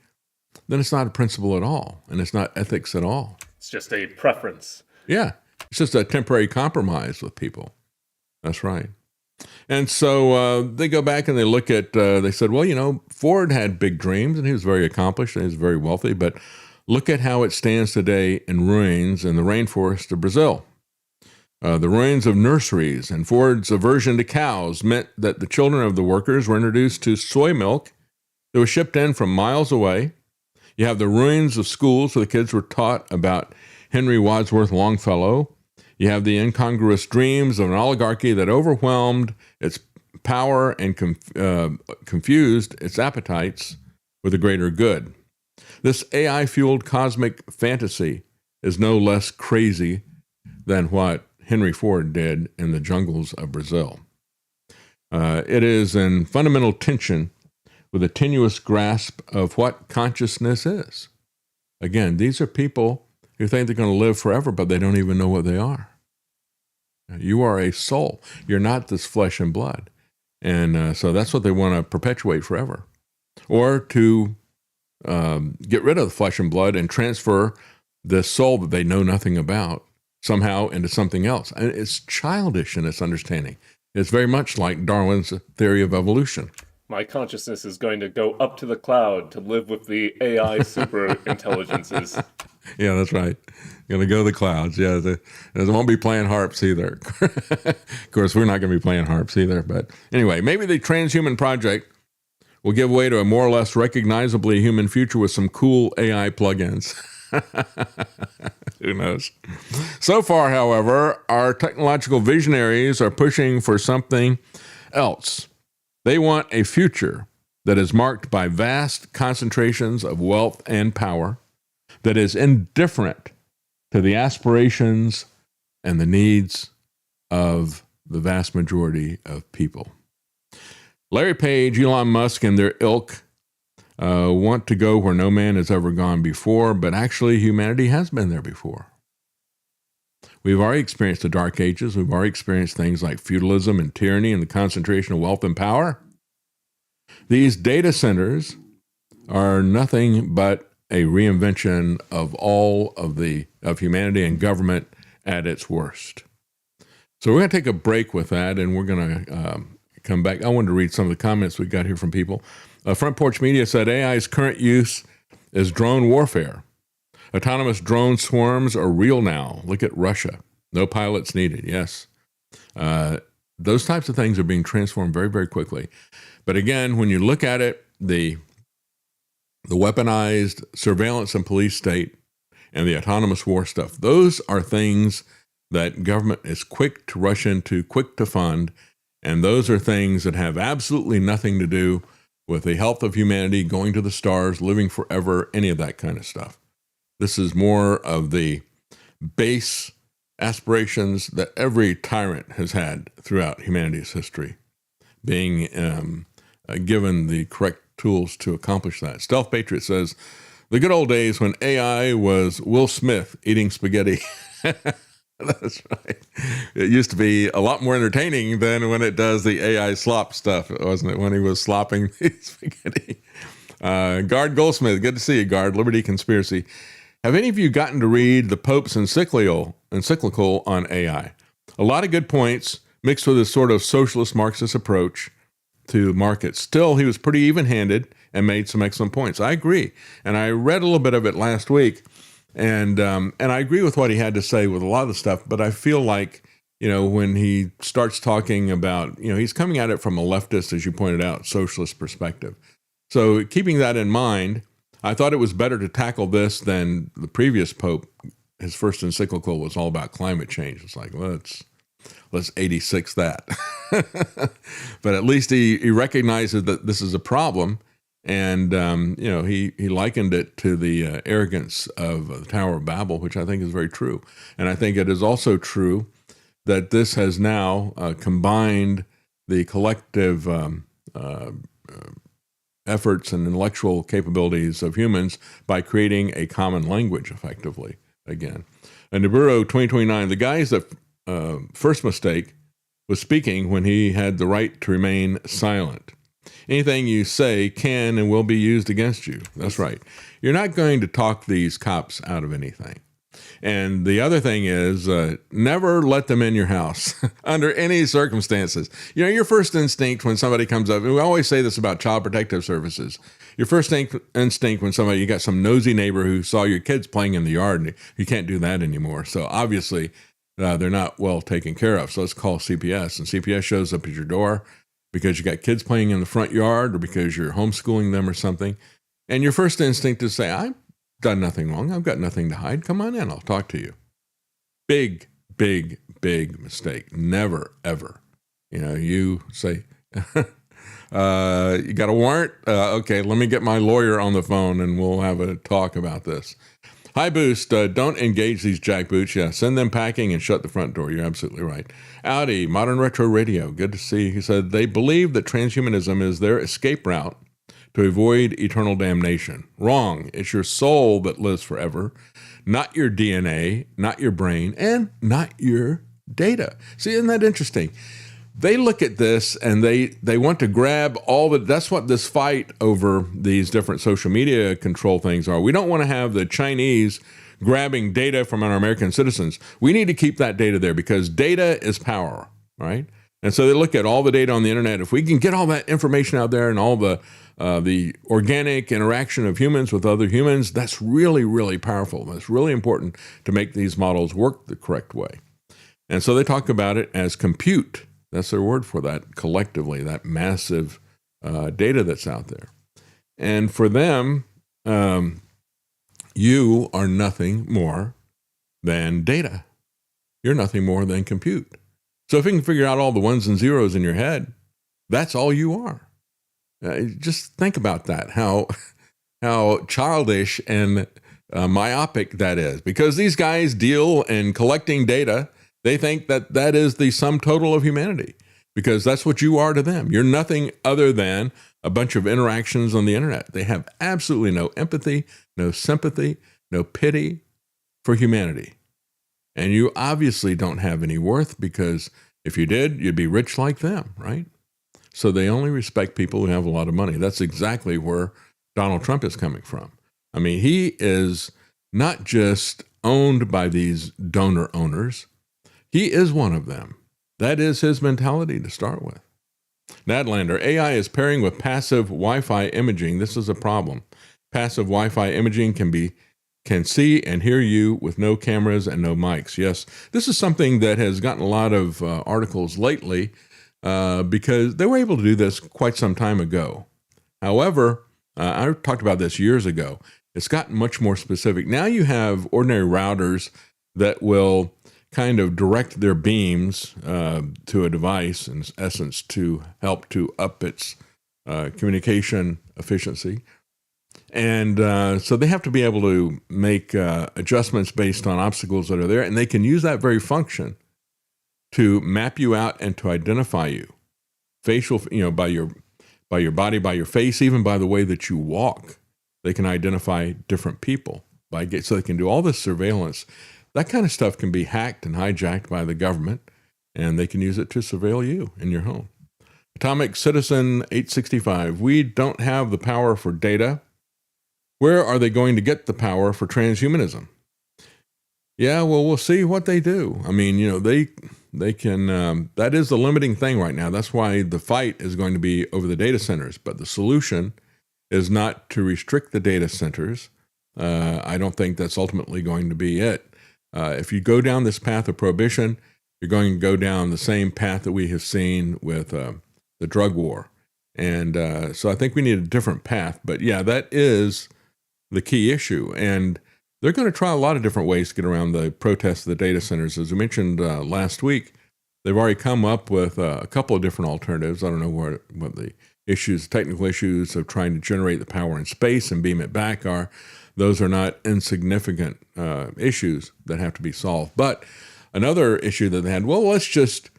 then it's not a principle at all, and it's not ethics at all. It's just a preference. Yeah, it's just a temporary compromise with people. That's right. And so they go back and they look at, they said, well, Ford had big dreams and he was very accomplished and he was very wealthy, but look at how it stands today in ruins in the rainforest of Brazil. The ruins of nurseries and Ford's aversion to cows meant that the children of the workers were introduced to soy milk that was shipped in from miles away. You have the ruins of schools where the kids were taught about Henry Wadsworth Longfellow. You have the incongruous dreams of an oligarchy that overwhelmed its power and confused its appetites with the greater good. This AI-fueled cosmic fantasy is no less crazy than what Henry Ford did in the jungles of Brazil. It is in fundamental tension with a tenuous grasp of what consciousness is. Again, these are people who think they're going to live forever, but they don't even know what they are. You are a soul. You're not this flesh and blood. And so that's what they want to perpetuate forever. Or to get rid of the flesh and blood and transfer the soul that they know nothing about somehow into something else. And it's childish in its understanding. It's very much like Darwin's theory of evolution. My consciousness is going to go up to the cloud to live with the AI super intelligences. Yeah, that's right. Going to go to the clouds. Yeah, they won't be playing harps either. Of course, we're not going to be playing harps either. But anyway, maybe the Transhuman Project will give way to a more or less recognizably human future with some cool AI plugins. Who knows? So far, however, our technological visionaries are pushing for something else. They want a future that is marked by vast concentrations of wealth and power, that is indifferent to the aspirations and the needs of the vast majority of people. Larry Page, Elon Musk, and their ilk want to go where no man has ever gone before, but actually humanity has been there before. We've already experienced the Dark Ages. We've already experienced things like feudalism and tyranny and the concentration of wealth and power. These data centers are nothing but a reinvention of all of humanity and government at its worst. So we're going to take a break with that, and we're going to come back. I wanted to read some of the comments we got here from people. Front Porch Media said AI's current use is drone warfare. Autonomous drone swarms are real now. Look at Russia. No pilots needed. Yes. Those types of things are being transformed very, very quickly. But again, when you look at it, the weaponized surveillance and police state and the autonomous war stuff, those are things that government is quick to rush into, quick to fund. And those are things that have absolutely nothing to do with the health of humanity, going to the stars, living forever, any of that kind of stuff. This is more of the base aspirations that every tyrant has had throughout humanity's history, being given the correct tools to accomplish that. Stealth Patriot says, the good old days when AI was Will Smith eating spaghetti. That's right. It used to be a lot more entertaining than when it does the AI slop stuff, wasn't it? When he was slopping the spaghetti. Guard Goldsmith, good to see you, Guard. Liberty Conspiracy. Have any of you gotten to read the Pope's encyclical on AI? A lot of good points mixed with this sort of socialist Marxist approach to markets. Still, he was pretty even-handed and made some excellent points. I agree. And I read a little bit of it last week. And I agree with what he had to say with a lot of the stuff, but I feel like, when he starts talking about, he's coming at it from a leftist, as you pointed out, socialist perspective. So keeping that in mind, I thought it was better to tackle this than the previous Pope. His first encyclical was all about climate change. It's like, let's 86 that. But at least he recognizes that this is a problem. And, he likened it to the arrogance of the Tower of Babel, which I think is very true. And I think it is also true that this has now combined the collective efforts and intellectual capabilities of humans by creating a common language, effectively, again. And Nibiru 2029, the guy's first mistake was speaking when he had the right to remain silent. Anything you say can and will be used against you. That's right. You're not going to talk these cops out of anything. And the other thing is, never let them in your house under any circumstances. Your first instinct when somebody comes up, and we always say this about Child Protective Services, your first instinct when you got some nosy neighbor who saw your kids playing in the yard, and you can't do that anymore. So obviously, they're not well taken care of. So let's call CPS. And CPS shows up at your door because you got kids playing in the front yard or because you're homeschooling them or something. And your first instinct is say, I've done nothing wrong. I've got nothing to hide. Come on in. I'll talk to you. Big, big, big mistake. Never, ever. You say, you got a warrant? Okay, let me get my lawyer on the phone and we'll have a talk about this. Hi, Boost. Don't engage these jackboots. Yeah, send them packing and shut the front door. You're absolutely right. Audi, Modern Retro Radio. Good to see you. He said, they believe that transhumanism is their escape route to avoid eternal damnation. Wrong. It's your soul that lives forever, not your DNA, not your brain, and not your data. See, isn't that interesting? They look at this and they want to grab that's what this fight over these different social media control things are. We don't want to have the Chinese grabbing data from our American citizens. We need to keep that data there because data is power, right? And so they look at all the data on the internet. If we can get all that information out there and all the organic interaction of humans with other humans, that's really, really powerful. That's really important to make these models work the correct way. And so they talk about it as compute. That's their word for that collectively, that massive data that's out there. And for them, you are nothing more than data. You're nothing more than compute. So if you can figure out all the ones and zeros in your head, that's all you are. Just think about that, how childish and myopic that is. Because these guys deal in collecting data, they think that that is the sum total of humanity, because that's what you are to them. You're nothing other than a bunch of interactions on the internet. They have absolutely no empathy, no sympathy, no pity for humanity. And you obviously don't have any worth, because if you did, you'd be rich like them, right? So they only respect people who have a lot of money. That's exactly where Donald Trump is coming from. I mean, he is not just owned by these donor owners. He is one of them. That is his mentality to start with. Nadlander, AI is pairing with passive Wi-Fi imaging. This is a problem. Passive Wi-Fi imaging can see and hear you with no cameras and no mics. Yes, this is something that has gotten a lot of articles lately because they were able to do this quite some time ago. However, I talked about this years ago. It's gotten much more specific. Now you have ordinary routers that will kind of direct their beams to a device, in essence, to help to up its communication efficiency. And so they have to be able to make adjustments based on obstacles that are there, and they can use that very function to map you out and to identify you, facial, by your body, by your face, even by the way that you walk. They can identify different people so they can do all this surveillance. That kind of stuff can be hacked and hijacked by the government, and they can use it to surveil you in your home. Atomic Citizen 865, we don't have the power for data. Where are they going to get the power for transhumanism? Yeah, well, we'll see what they do. I mean, they can, that is the limiting thing right now. That's why the fight is going to be over the data centers. But the solution is not to restrict the data centers. I don't think that's ultimately going to be it. If you go down this path of prohibition, you're going to go down the same path that we have seen with the drug war. And so I think we need a different path. But yeah, that is the key issue. And they're going to try a lot of different ways to get around the protests of the data centers. As we mentioned last week, they've already come up with a couple of different alternatives. I don't know what the issues, technical issues of trying to generate the power in space and beam it back are. Those are not insignificant issues that have to be solved. But another issue that they had, well, let's just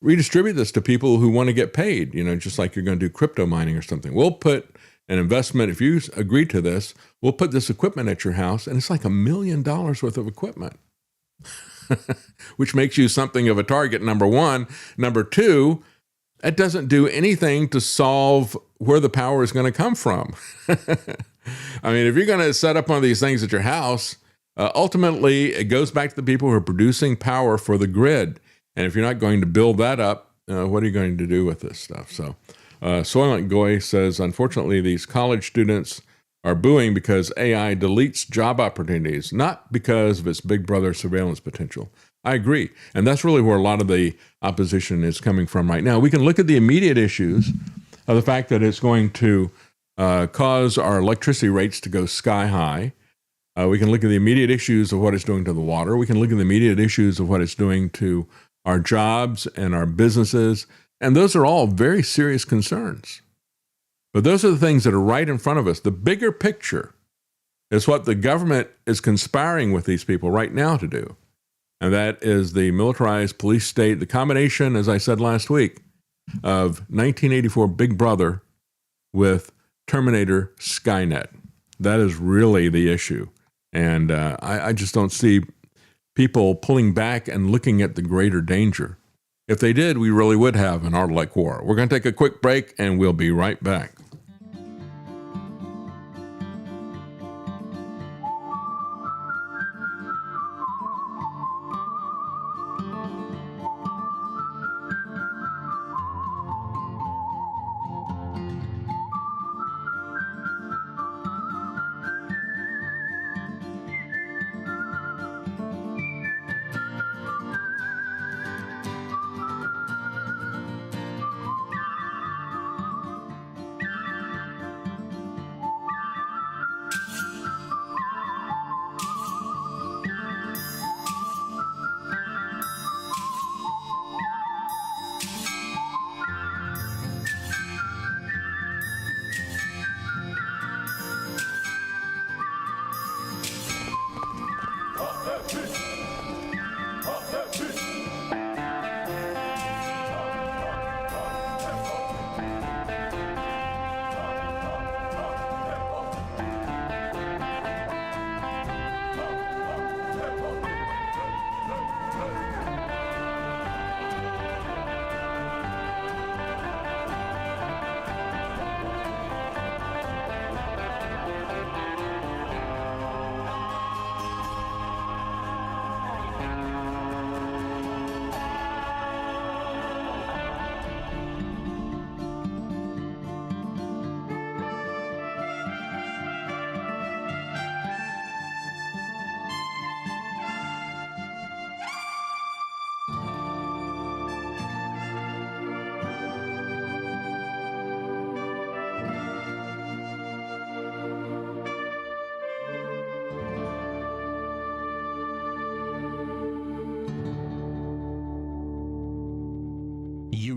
redistribute this to people who want to get paid, just like you're going to do crypto mining or something. We'll put an investment, if you agree to this, we'll put this equipment at your house, and it's like $1 million worth of equipment, which makes you something of a target, number one. Number two, it doesn't do anything to solve where the power is going to come from. I mean, if you're going to set up one of these things at your house, ultimately it goes back to the people who are producing power for the grid. And if you're not going to build that up, what are you going to do with this stuff? So Soylent Goy says, unfortunately, these college students are booing because AI deletes job opportunities, not because of its big brother surveillance potential. I agree. And that's really where a lot of the opposition is coming from right now. We can look at the immediate issues of the fact that it's going to cause our electricity rates to go sky high. We can look at the immediate issues of what it's doing to the water. We can look at the immediate issues of what it's doing to our jobs and our businesses. And those are all very serious concerns. But those are the things that are right in front of us. The bigger picture is what the government is conspiring with these people right now to do. And that is the militarized police state, the combination, as I said last week, of 1984 Big Brother with Terminator Skynet. That is really the issue. And I just don't see people pulling back and looking at the greater danger. If they did, we really would have an art-like war. We're going to take a quick break, and we'll be right back.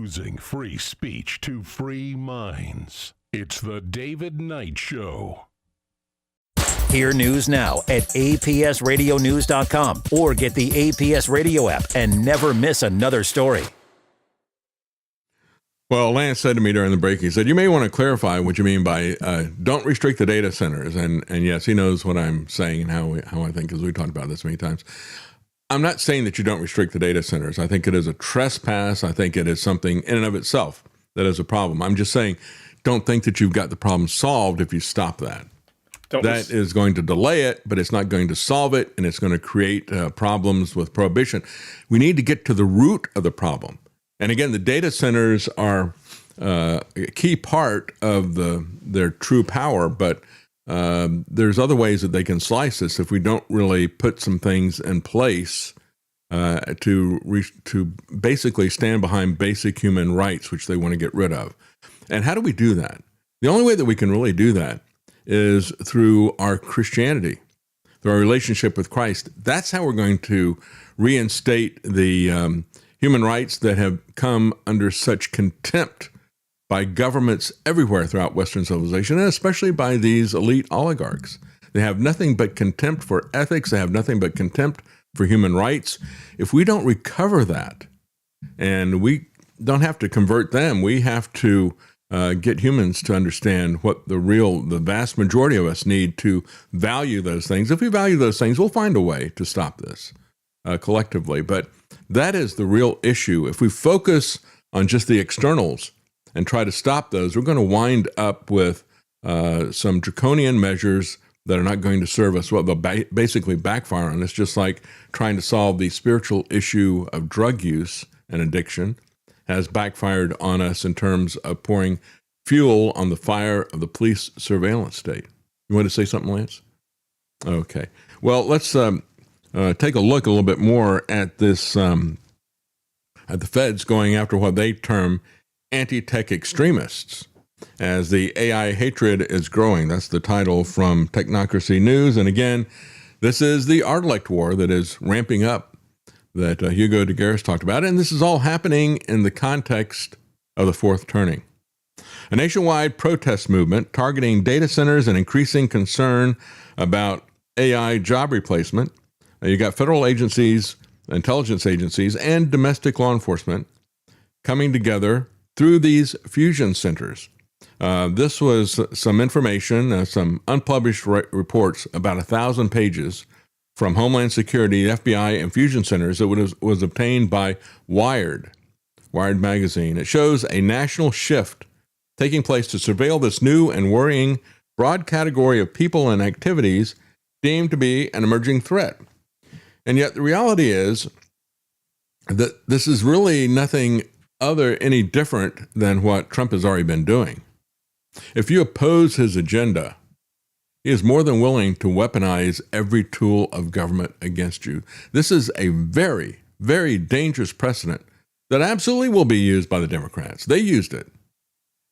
losing free speech to free minds. It's the David Knight Show. Hear news now at apsradionews.com or get the APS Radio app and never miss another story. Well, Lance said to me during the break, he said, you may want to clarify what you mean by don't restrict the data centers. And yes, he knows what I'm saying and how I think, because we talked about this many times. I'm not saying that you don't restrict the data centers. I think it is a trespass. I think it is something in and of itself that is a problem. I'm just saying, don't think that you've got the problem solved if you stop that. That is going to delay it, but it's not going to solve it, and it's going to create problems with prohibition. We need to get to the root of the problem. And again, the data centers are a key part of their true power, but there's other ways that they can slice this if we don't really put some things in place to basically stand behind basic human rights, which they want to get rid of. And how do we do that? The only way that we can really do that is through our Christianity, through our relationship with Christ. That's how we're going to reinstate the human rights that have come under such contempt by governments everywhere throughout Western civilization, and especially by these elite oligarchs. They have nothing but contempt for ethics. They have nothing but contempt for human rights. If we don't recover that, and we don't have to convert them, we have to get humans to understand what the vast majority of us need to value those things. If we value those things, we'll find a way to stop this collectively. But that is the real issue. If we focus on just the externals and try to stop those, we're going to wind up with some draconian measures that are not going to serve us well. They'll basically backfire on us, just like trying to solve the spiritual issue of drug use and addiction has backfired on us in terms of pouring fuel on the fire of the police surveillance state. You want to say something, Lance? Okay. Well, let's take a look a little bit more at this, at the feds going after what they term anti-tech extremists, as the AI hatred is growing. That's the title from Technocracy News. And again, this is the Ardlect war that is ramping up that Hugo de Garis talked about. And this is all happening in the context of the fourth turning. A nationwide protest movement targeting data centers and increasing concern about AI job replacement. You got federal agencies, intelligence agencies, and domestic law enforcement coming together through these fusion centers. This was some information, some unpublished reports, about 1,000 pages from Homeland Security, FBI, and fusion centers that was obtained by Wired magazine. It shows a national shift taking place to surveil this new and worrying broad category of people and activities deemed to be an emerging threat. And yet the reality is that this is really nothing any different than what Trump has already been doing. If you oppose his agenda, he is more than willing to weaponize every tool of government against you. This is a very, very dangerous precedent that absolutely will be used by the Democrats. They used it.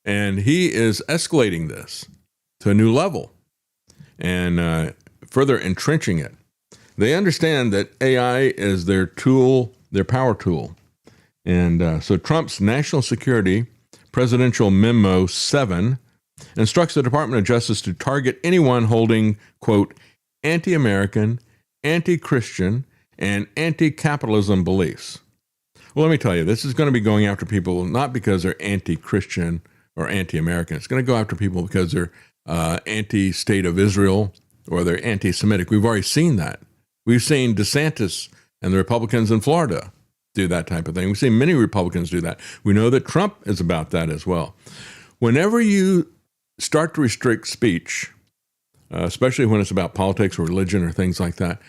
And he is escalating this to a new level and further entrenching it. They understand that AI is their tool, their power tool. And so Trump's National Security Presidential Memo 7 instructs the Department of Justice to target anyone holding, quote, anti-American, anti-Christian, and anti-capitalism beliefs. Well, let me tell you, this is going to be going after people not because they're anti-Christian or anti-American. It's going to go after people because they're anti-state of Israel or they're anti-Semitic. We've already seen that. We've seen DeSantis and the Republicans in Florida do that type of thing. We've seen many Republicans do that. We know that Trump is about that as well. Whenever you start to restrict speech, especially when it's about politics or religion or things like that,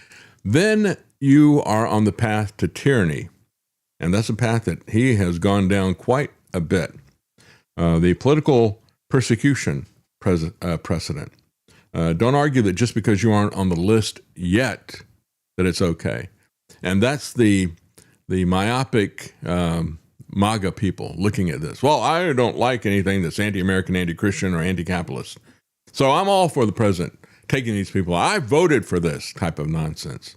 then you are on the path to tyranny. And that's a path that he has gone down quite a bit. The political persecution precedent. Don't argue that just because you aren't on the list yet, that it's okay. And that's the myopic MAGA people looking at this. Well, I don't like anything that's anti-American, anti-Christian, or anti-capitalist. So I'm all for the president taking these people. I voted for this type of nonsense.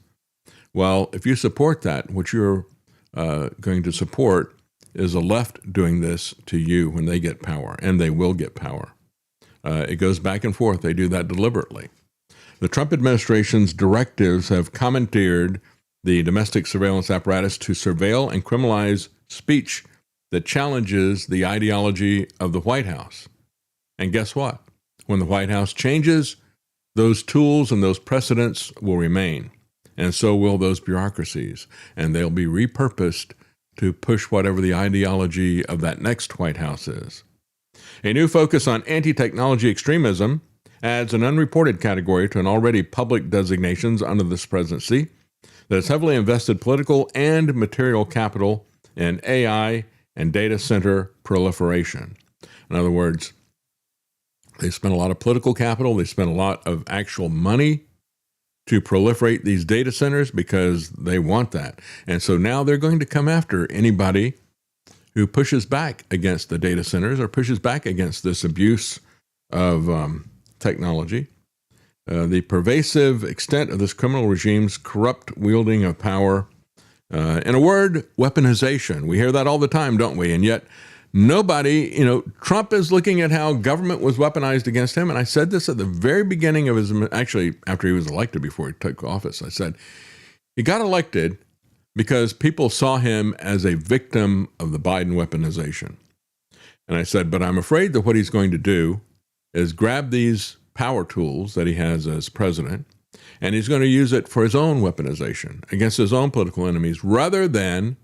Well, if you support that, what you're going to support is the left doing this to you when they get power, and they will get power. It goes back and forth. They do that deliberately. The Trump administration's directives have commandeered the domestic surveillance apparatus to surveil and criminalize speech that challenges the ideology of the White House. And guess what? When the White House changes, those tools and those precedents will remain, and so will those bureaucracies, and they'll be repurposed to push whatever the ideology of that next White House is. A new focus on anti-technology extremism adds an unreported category to an already public designations under this presidency that has heavily invested political and material capital in AI and data center proliferation. In other words, they spent a lot of political capital, they spent a lot of actual money to proliferate these data centers because they want that. And so now they're going to come after anybody who pushes back against the data centers or pushes back against this abuse of technology. The pervasive extent of this criminal regime's corrupt wielding of power. In a word, weaponization. We hear that all the time, don't we? And yet nobody, Trump is looking at how government was weaponized against him. And I said this at the very beginning of his, actually after he was elected, before he took office. I said, he got elected because people saw him as a victim of the Biden weaponization. And I said, but I'm afraid that what he's going to do is grab these power tools that he has as president, and he's going to use it for his own weaponization against his own political enemies, rather than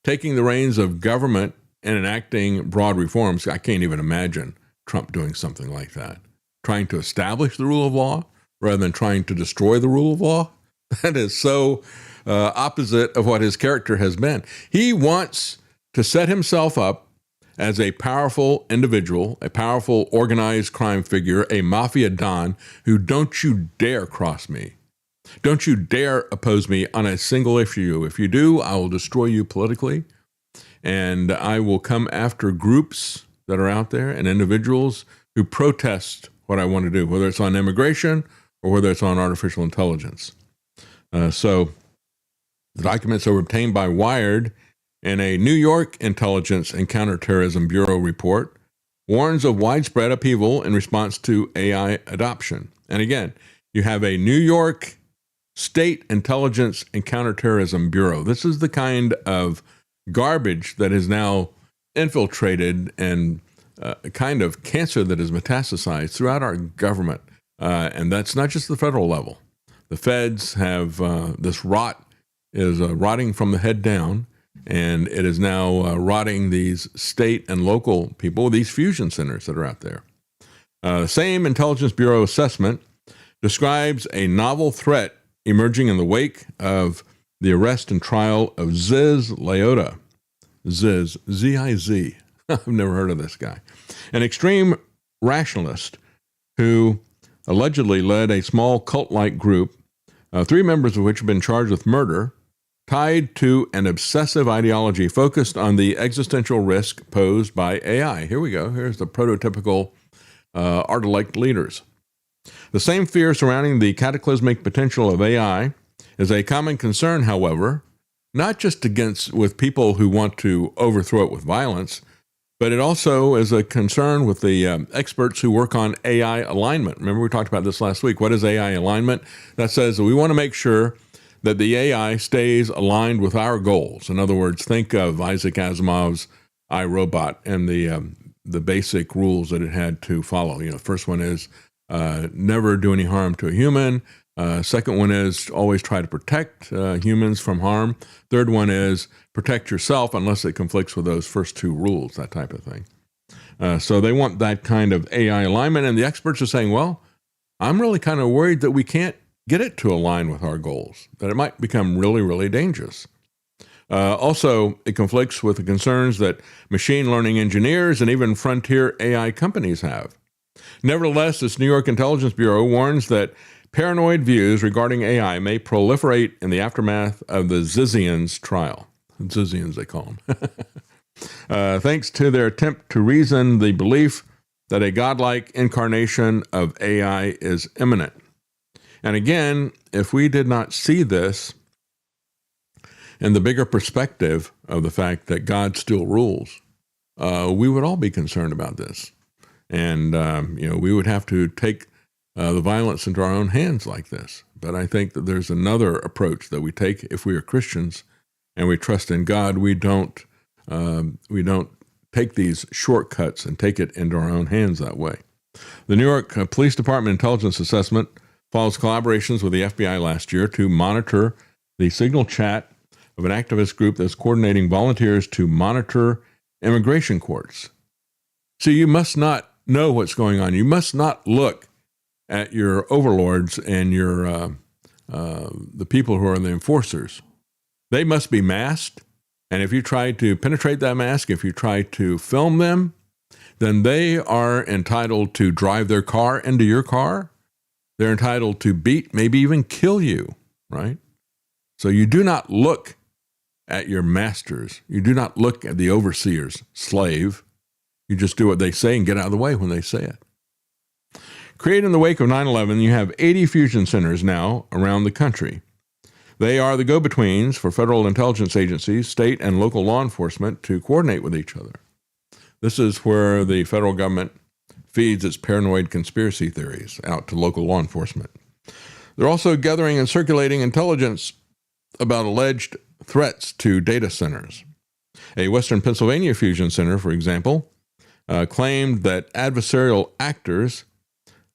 taking the reins of government and enacting broad reforms. I can't even imagine Trump doing something like that, trying to establish the rule of law rather than trying to destroy the rule of law. That is so opposite of what his character has been. He wants to set himself up as a powerful individual, a powerful organized crime figure, a mafia don who, don't you dare cross me. Don't you dare oppose me on a single issue. If you do, I will destroy you politically, and I will come after groups that are out there and individuals who protest what I want to do, whether it's on immigration or whether it's on artificial intelligence. So the documents are obtained by Wired, and a New York Intelligence and Counterterrorism Bureau report warns of widespread upheaval in response to AI adoption. And again, you have a New York State Intelligence and Counterterrorism Bureau. This is the kind of garbage that is now infiltrated and a kind of cancer that is metastasized throughout our government. And that's not just the federal level. The feds have this rot is rotting from the head down, and it is now rotting these state and local people, these fusion centers that are out there. The same Intelligence Bureau assessment describes a novel threat emerging in the wake of the arrest and trial of Ziz Leota. Ziz, Z-I-Z. I've never heard of this guy. An extreme rationalist who allegedly led a small cult-like group, 3 members of which have been charged with murder, tied to an obsessive ideology focused on the existential risk posed by AI. Here we go. Here's the prototypical art-elect leaders. The same fear surrounding the cataclysmic potential of AI is a common concern, however, not just with people who want to overthrow it with violence, but it also is a concern with the experts who work on AI alignment. Remember, we talked about this last week. What is AI alignment? That says that we want to make sure that the AI stays aligned with our goals. In other words, think of Isaac Asimov's iRobot and the basic rules that it had to follow. The first one is never do any harm to a human. Second one is always try to protect humans from harm. Third one is protect yourself unless it conflicts with those first 2 rules, that type of thing. So they want that kind of AI alignment. And the experts are saying, well, I'm really kind of worried that we can't get it to align with our goals, that it might become really, really dangerous. Also, it conflicts with the concerns that machine learning engineers and even frontier AI companies have. Nevertheless, this New York Intelligence Bureau warns that paranoid views regarding AI may proliferate in the aftermath of the Zizians trial. Zizians, they call them. Thanks to their attempt to reason the belief that a godlike incarnation of AI is imminent. And again, if we did not see this, and the bigger perspective of the fact that God still rules, we would all be concerned about this. And, we would have to take the violence into our own hands like this. But I think that there's another approach that we take if we are Christians and we trust in God. We don't take these shortcuts and take it into our own hands that way. The New York Police Department Intelligence Assessment follows collaborations with the FBI last year to monitor the signal chat of an activist group that's coordinating volunteers to monitor immigration courts. So you must not know what's going on. You must not look at your overlords and your the people who are the enforcers. They must be masked. And if you try to penetrate that mask, if you try to film them, then they are entitled to drive their car into your car. They're entitled to beat, maybe even kill you, right? So you do not look at your masters. You do not look at the overseer's slave. You just do what they say and get out of the way when they say it. Created in the wake of 9/11, you have 80 fusion centers now around the country. They are the go-betweens for federal intelligence agencies, state and local law enforcement to coordinate with each other. This is where the federal government feeds its paranoid conspiracy theories out to local law enforcement. They're also gathering and circulating intelligence about alleged threats to data centers. A Western Pennsylvania fusion center, for example, claimed that adversarial actors,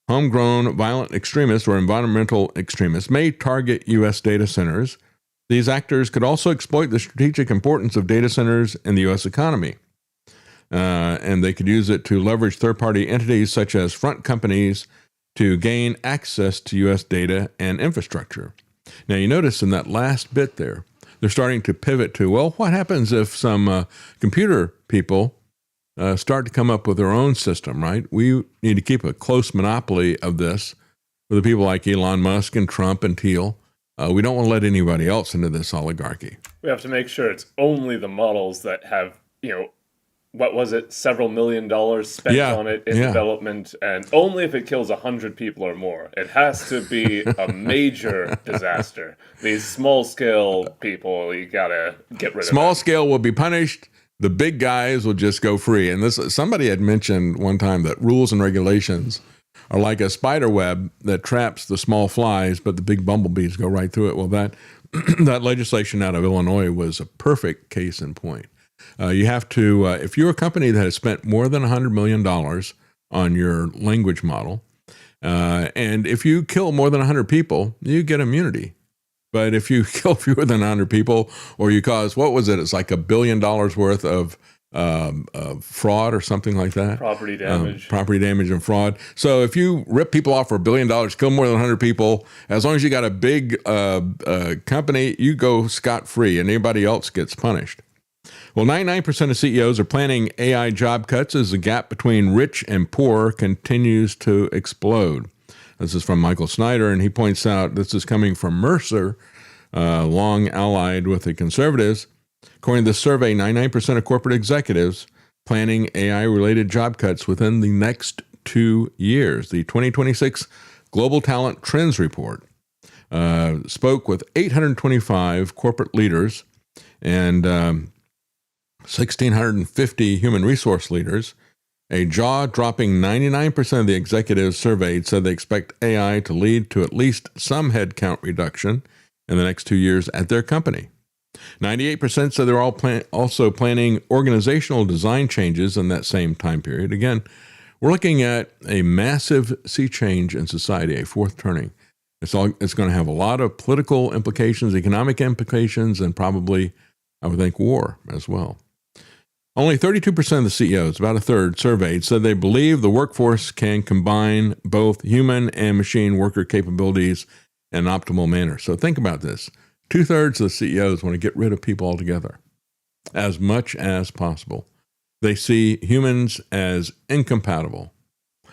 homegrown violent extremists or environmental extremists, may target U.S. data centers. These actors could also exploit the strategic importance of data centers in the U.S. economy. And they could use it to leverage third-party entities such as front companies to gain access to U.S. data and infrastructure. Now, you notice in that last bit there, they're starting to pivot to, well, what happens if some computer people start to come up with their own system, right? We need to keep a close monopoly of this with the people like Elon Musk and Trump and Thiel. We don't want to let anybody else into this oligarchy. We have to make sure it's only the models that have, what was it, several $1 million spent on it in development, and only if it kills 100 people or more. It has to be a major disaster. These small-scale people, you gotta get rid of. Small scale will be punished. The big guys will just go free. And somebody had mentioned one time that rules and regulations are like a spider web that traps the small flies, but the big bumblebees go right through it. Well, that legislation out of Illinois was a perfect case in point. You have to, if you're a company that has spent more than $100 million on your language model, and if you kill more than 100 people, you get immunity. But if you kill fewer than 100 people, or you cause, what was it? It's like $1 billion worth of fraud or something like that. Property damage. Property damage and fraud. So if you rip people off for $1 billion, kill more than 100 people, as long as you got a big company, you go scot-free and anybody else gets punished. Well, 99% of CEOs are planning AI job cuts as the gap between rich and poor continues to explode. This is from Michael Snyder, and he points out this is coming from Mercer, long allied with the conservatives. According to this survey, 99% of corporate executives planning AI-related job cuts within the next 2 years. The 2026 Global Talent Trends Report spoke with 825 corporate leaders and 1,650 human resource leaders. A jaw-dropping 99% of the executives surveyed said they expect AI to lead to at least some headcount reduction in the next 2 years at their company. 98% said they're also planning organizational design changes in that same time period. Again, we're looking at a massive sea change in society, a fourth turning. It's going to have a lot of political implications, economic implications, and probably, I would think, war as well. Only 32% of the CEOs, about a third, surveyed said they believe the workforce can combine both human and machine worker capabilities in an optimal manner. So think about this. 2/3 of the CEOs want to get rid of people altogether as much as possible. They see humans as incompatible.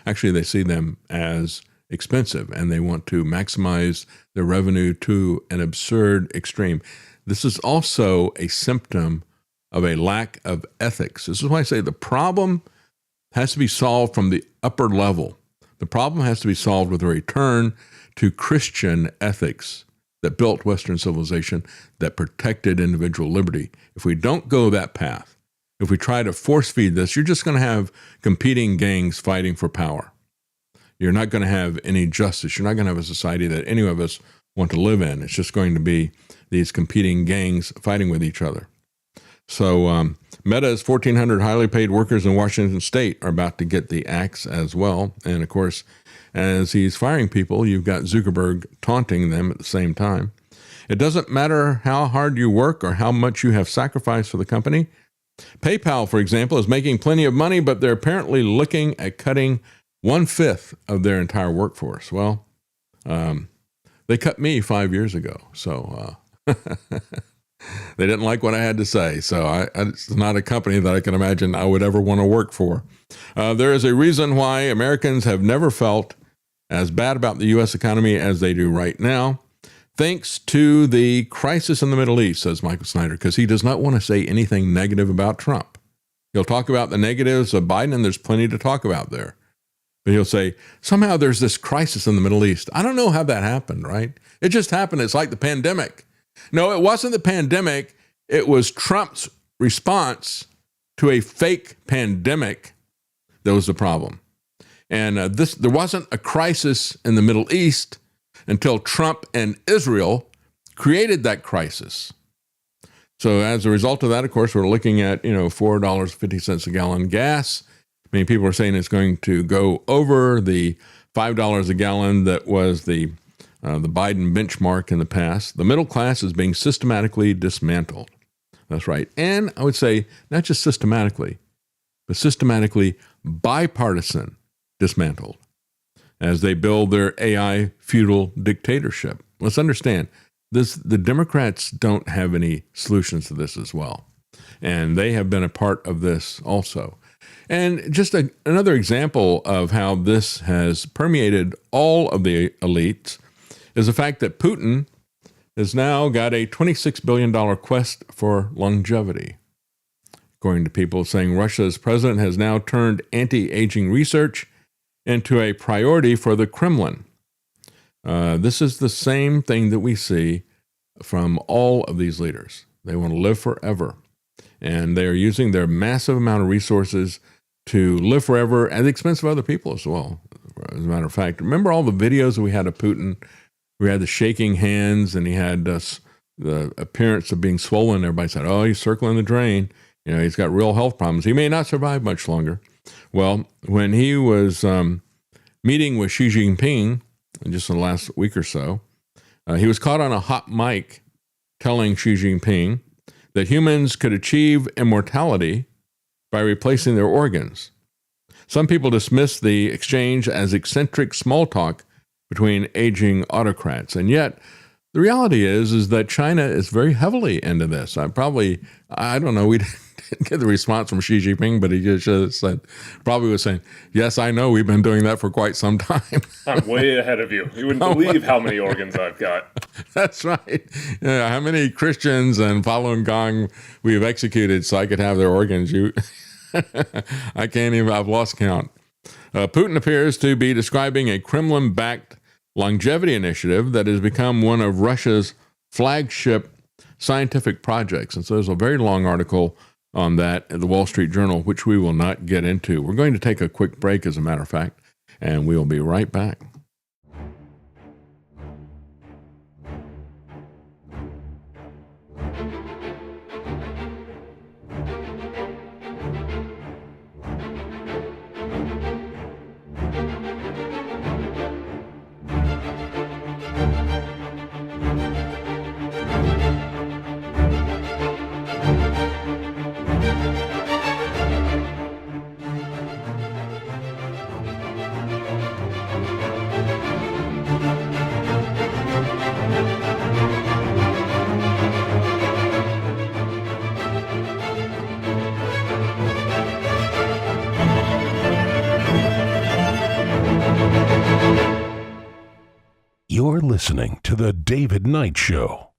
Actually, they see them as expensive, and they want to maximize their revenue to an absurd extreme. This is also a symptom of a lack of ethics. This is why I say the problem has to be solved from the upper level. The problem has to be solved with a return to Christian ethics. that built Western civilization, that protected individual liberty. If we don't go that path, if we try to force feed this, you're just going to have competing gangs fighting for power. You're not going to have any justice. You're not going to have a society that any of us want to live in. It's just going to be these competing gangs fighting with each other. So Meta's 1,400 highly paid workers in Washington state are about to get the axe as well. And of course, as he's firing people, you've got Zuckerberg taunting them at the same time. It doesn't matter how hard you work or how much you have sacrificed for the company. PayPal, for example, is making plenty of money, but they're apparently looking at cutting 1/5 of their entire workforce. Well, they cut me 5 years ago, so they didn't like what I had to say. So it's not a company that I can imagine I would ever want to work for. There is a reason why Americans have never felt as bad about the U.S. economy as they do right now, thanks to the crisis in the Middle East, says Michael Snyder, because he does not want to say anything negative about Trump. He'll talk about the negatives of Biden, and there's plenty to talk about there. But he'll say, somehow there's this crisis in the Middle East. I don't know how that happened, right? It just happened. It's like the pandemic. No, it wasn't the pandemic. It was Trump's response to a fake pandemic that was the problem. And there wasn't a crisis in the Middle East until Trump and Israel created that crisis. So as a result of that, of course, we're looking at, $4.50 a gallon gas. Many people are saying it's going to go over the $5 a gallon that was the Biden benchmark in the past. The middle class is being systematically dismantled. That's right. And I would say not just systematically, but systematically bipartisan dismantled as they build their AI feudal dictatorship. Let's understand this: the Democrats don't have any solutions to this as well. And they have been a part of this also. And just another example of how this has permeated all of the elites is the fact that Putin has now got a $26 billion quest for longevity. According to people saying Russia's president has now turned anti-aging research into a priority for the Kremlin. This is the same thing that we see from all of these leaders. They want to live forever. And they are using their massive amount of resources to live forever at the expense of other people as well. As a matter of fact, remember all the videos that we had of Putin? We had the shaking hands, and he had the appearance of being swollen. Everybody said, oh, he's circling the drain. He's got real health problems. He may not survive much longer. Well, when he was meeting with Xi Jinping just in the last week or so, he was caught on a hot mic telling Xi Jinping that humans could achieve immortality by replacing their organs. Some people dismiss the exchange as eccentric small talk between aging autocrats. And yet, the reality is that China is very heavily into this. I don't know, we didn't get the response from Xi Jinping, but he just said, probably was saying, yes, I know, we've been doing that for quite some time. I'm way ahead of you. You wouldn't believe how many organs I've got. That's right. Yeah, how many Christians and Falun Gong we've executed so I could have their organs. I can't even, I've lost count. Putin appears to be describing a Kremlin-backed longevity initiative that has become one of Russia's flagship scientific projects. And so there's a very long article on that in the Wall Street Journal, which we will not get into. We're going to take a quick break, as a matter of fact, and we will be right back. You're listening to The David Knight Show.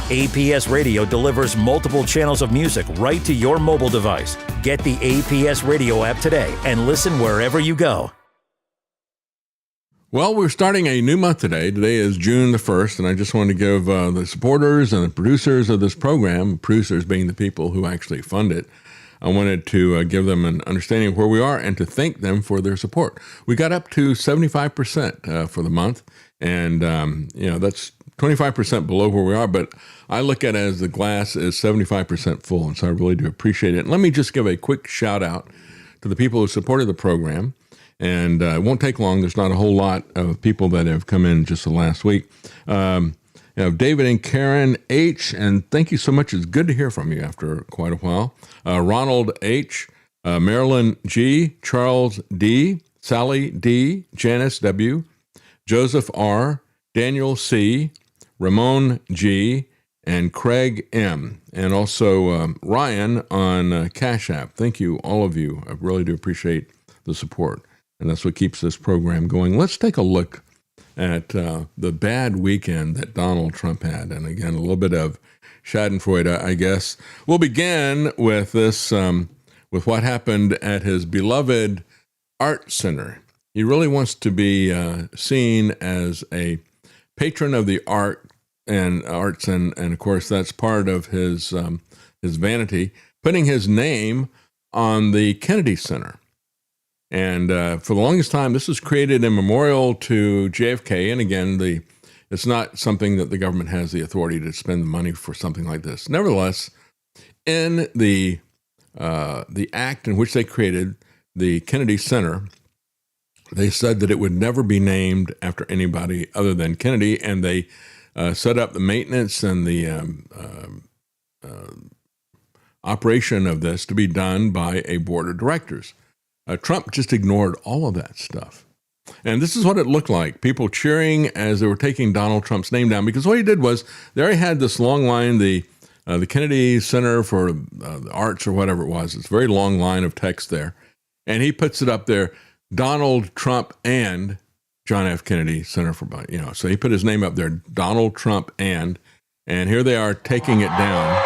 APS Radio delivers multiple channels of music right to your mobile device. Get the APS Radio app today and listen wherever you go. Well, we're starting a new month today. Today is June the 1st, and I just want to give the supporters and the producers of this program, producers being the people who actually fund it, I wanted to give them an understanding of where we are and to thank them for their support. We got up to 75% for the month, and that's 25% below where we are, but I look at it as the glass is 75% full, and so I really do appreciate it. And let me just give a quick shout out to the people who supported the program. And it won't take long. There's not a whole lot of people that have come in just the last week. David and Karen H., and thank you so much. It's good to hear from you after quite a while. Ronald H., Marilyn G., Charles D., Sally D., Janice W., Joseph R., Daniel C., Ramon G., and Craig M., and also Ryan on Cash App. Thank you, all of you. I really do appreciate the support. And that's what keeps this program going. Let's take a look at the bad weekend that Donald Trump had. And again, a little bit of schadenfreude, I guess. We'll begin with this, with what happened at his beloved art center. He really wants to be seen as a patron of the arts, and of course, that's part of his vanity, putting his name on the Kennedy Center. And for the longest time, this was created in memorial to JFK. And again, it's not something that the government has the authority to spend the money for something like this. Nevertheless, in the act in which they created the Kennedy Center, they said that it would never be named after anybody other than Kennedy, and they set up the maintenance and the operation of this to be done by a board of directors. Trump just ignored all of that stuff. And this is what it looked like. People cheering as they were taking Donald Trump's name down, because what he did was they already had this long line, the Kennedy Center for the Arts or whatever it was. It's a very long line of text there. And he puts it up there, Donald Trump and John F. Kennedy Center for, so he put his name up there, Donald Trump and here they are taking it down.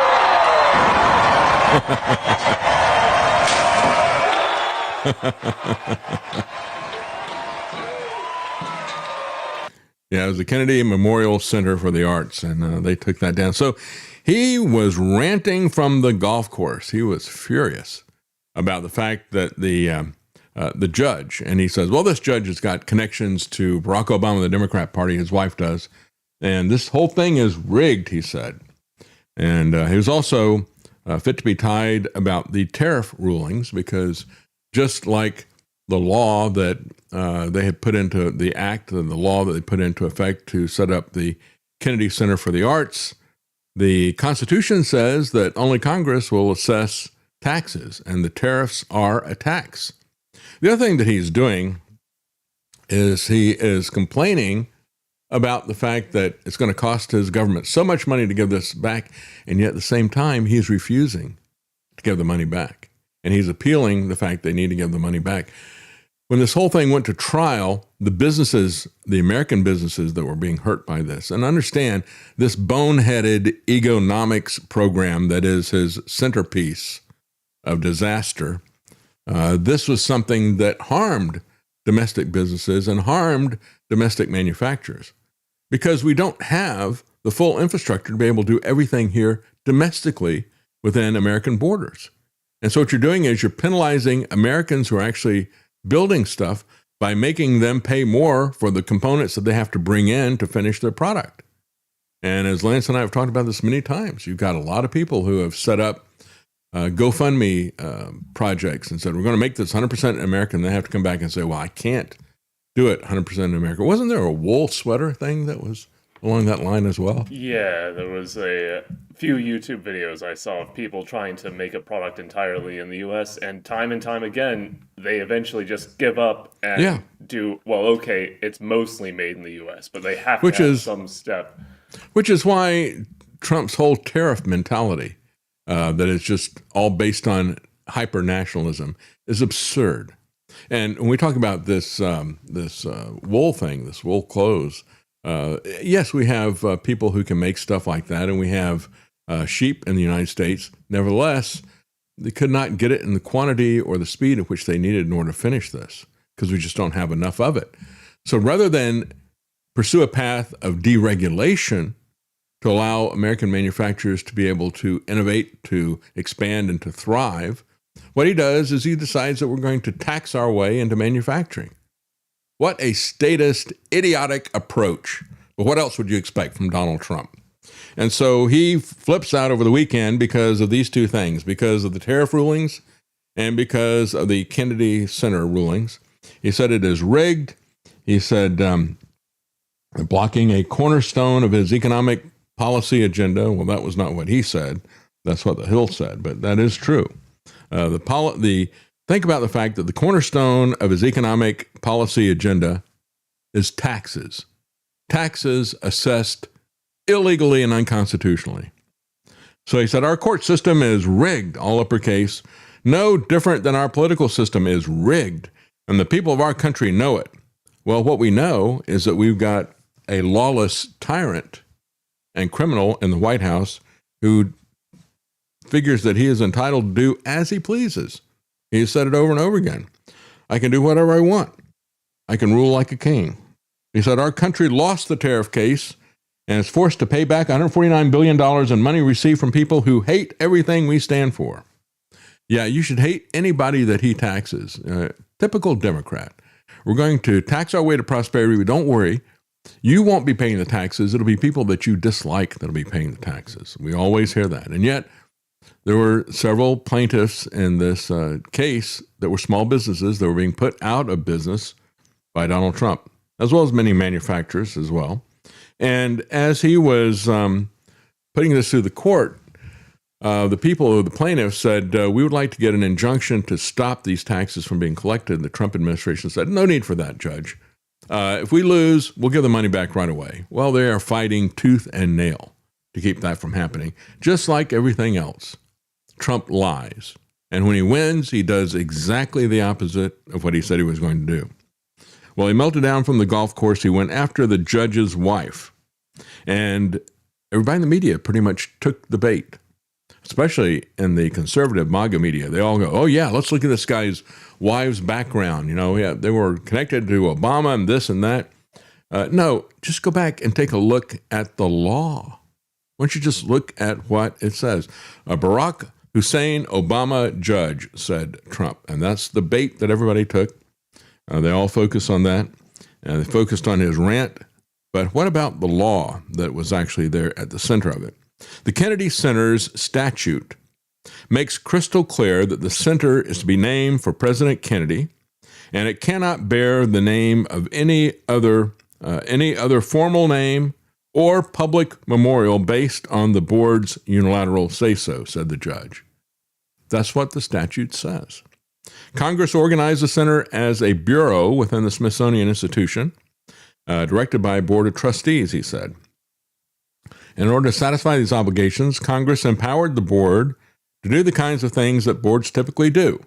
Yeah, it was the Kennedy Memorial Center for the Arts, and they took that down. So he was ranting from the golf course. He was furious about the fact that the judge, and he says, well, this judge has got connections to Barack Obama, the Democrat Party, his wife does, and this whole thing is rigged, he said. And he was also fit to be tied about the tariff rulings, because just like the law that they had put into the act, and the law that they put into effect to set up the Kennedy Center for the Arts, the Constitution says that only Congress will assess taxes, and the tariffs are a tax. The other thing that he's doing is he is complaining about the fact that it's going to cost his government so much money to give this back, and yet at the same time, he's refusing to give the money back. And he's appealing the fact they need to give the money back. When this whole thing went to trial, the businesses, the American businesses that were being hurt by this, and understand this boneheaded economics program that is his centerpiece of disaster, this was something that harmed domestic businesses and harmed domestic manufacturers, because we don't have the full infrastructure to be able to do everything here domestically within American borders. And so what you're doing is you're penalizing Americans who are actually building stuff by making them pay more for the components that they have to bring in to finish their product. And as Lance and I have talked about this many times, you've got a lot of people who have set up GoFundMe projects and said, we're going to make this 100% American. They have to come back and say, well, I can't do it 100% in America. Wasn't there a wool sweater thing that was along that line as well? Yeah, there was a few YouTube videos I saw of people trying to make a product entirely in the U.S., and time again, they eventually just give up and do, well, okay, it's mostly made in the U.S., but they have to have some step. Which is why Trump's whole tariff mentality, that is just all based on hyper-nationalism, is absurd. And when we talk about this wool thing, this wool clothes, yes, we have people who can make stuff like that, and we have sheep in the United States. Nevertheless, they could not get it in the quantity or the speed at which they needed in order to finish this, because we just don't have enough of it. So rather than pursue a path of deregulation to allow American manufacturers to be able to innovate, to expand, and to thrive, what he does is he decides that we're going to tax our way into manufacturing. What a statist, idiotic approach. But what else would you expect from Donald Trump? And so he flips out over the weekend because of these two things, because of the tariff rulings and because of the Kennedy Center rulings. He said it is rigged. He said blocking a cornerstone of his economic policy agenda. Well, that was not what he said. That's what the Hill said, but that is true. Think about the fact that the cornerstone of his economic policy agenda is taxes. Taxes assessed illegally and unconstitutionally. So he said, our court system is rigged, all uppercase, no different than our political system is rigged, and the people of our country know it. Well, what we know is that we've got a lawless tyrant and criminal in the White House who figures that he is entitled to do as he pleases. He has said it over and over again. I can do whatever I want. I can rule like a king. He said, our country lost the tariff case and is forced to pay back $149 billion in money received from people who hate everything we stand for. Yeah, you should hate anybody that he taxes. Typical Democrat. We're going to tax our way to prosperity, but don't worry. You won't be paying the taxes. It'll be people that you dislike that'll be paying the taxes. We always hear that. And yet, there were several plaintiffs in this case that were small businesses that were being put out of business by Donald Trump, as well as many manufacturers as well. And as he was putting this through the court, the plaintiffs said, we would like to get an injunction to stop these taxes from being collected. The Trump administration said, no need for that, Judge. If we lose, we'll give the money back right away. Well, they are fighting tooth and nail to keep that from happening, just like everything else. Trump lies. And when he wins, he does exactly the opposite of what he said he was going to do. Well, he melted down from the golf course. He went after the judge's wife. And everybody in the media pretty much took the bait, especially in the conservative MAGA media. They all go, oh, yeah, let's look at this guy's wife's background. You know, yeah, they were connected to Obama and this and that. No, just go back and take a look at the law. Why don't you just look at what it says? Barack Hussein Obama judge, said Trump. And that's the bait that everybody took. They all focus on that. They focused on his rant. But what about the law that was actually there at the center of it? The Kennedy Center's statute makes crystal clear that the center is to be named for President Kennedy, and it cannot bear the name of any other formal name or public memorial based on the board's unilateral say-so, said the judge. That's what the statute says. Congress organized the center as a bureau within the Smithsonian Institution, directed by a board of trustees, he said. In order to satisfy these obligations, Congress empowered the board to do the kinds of things that boards typically do: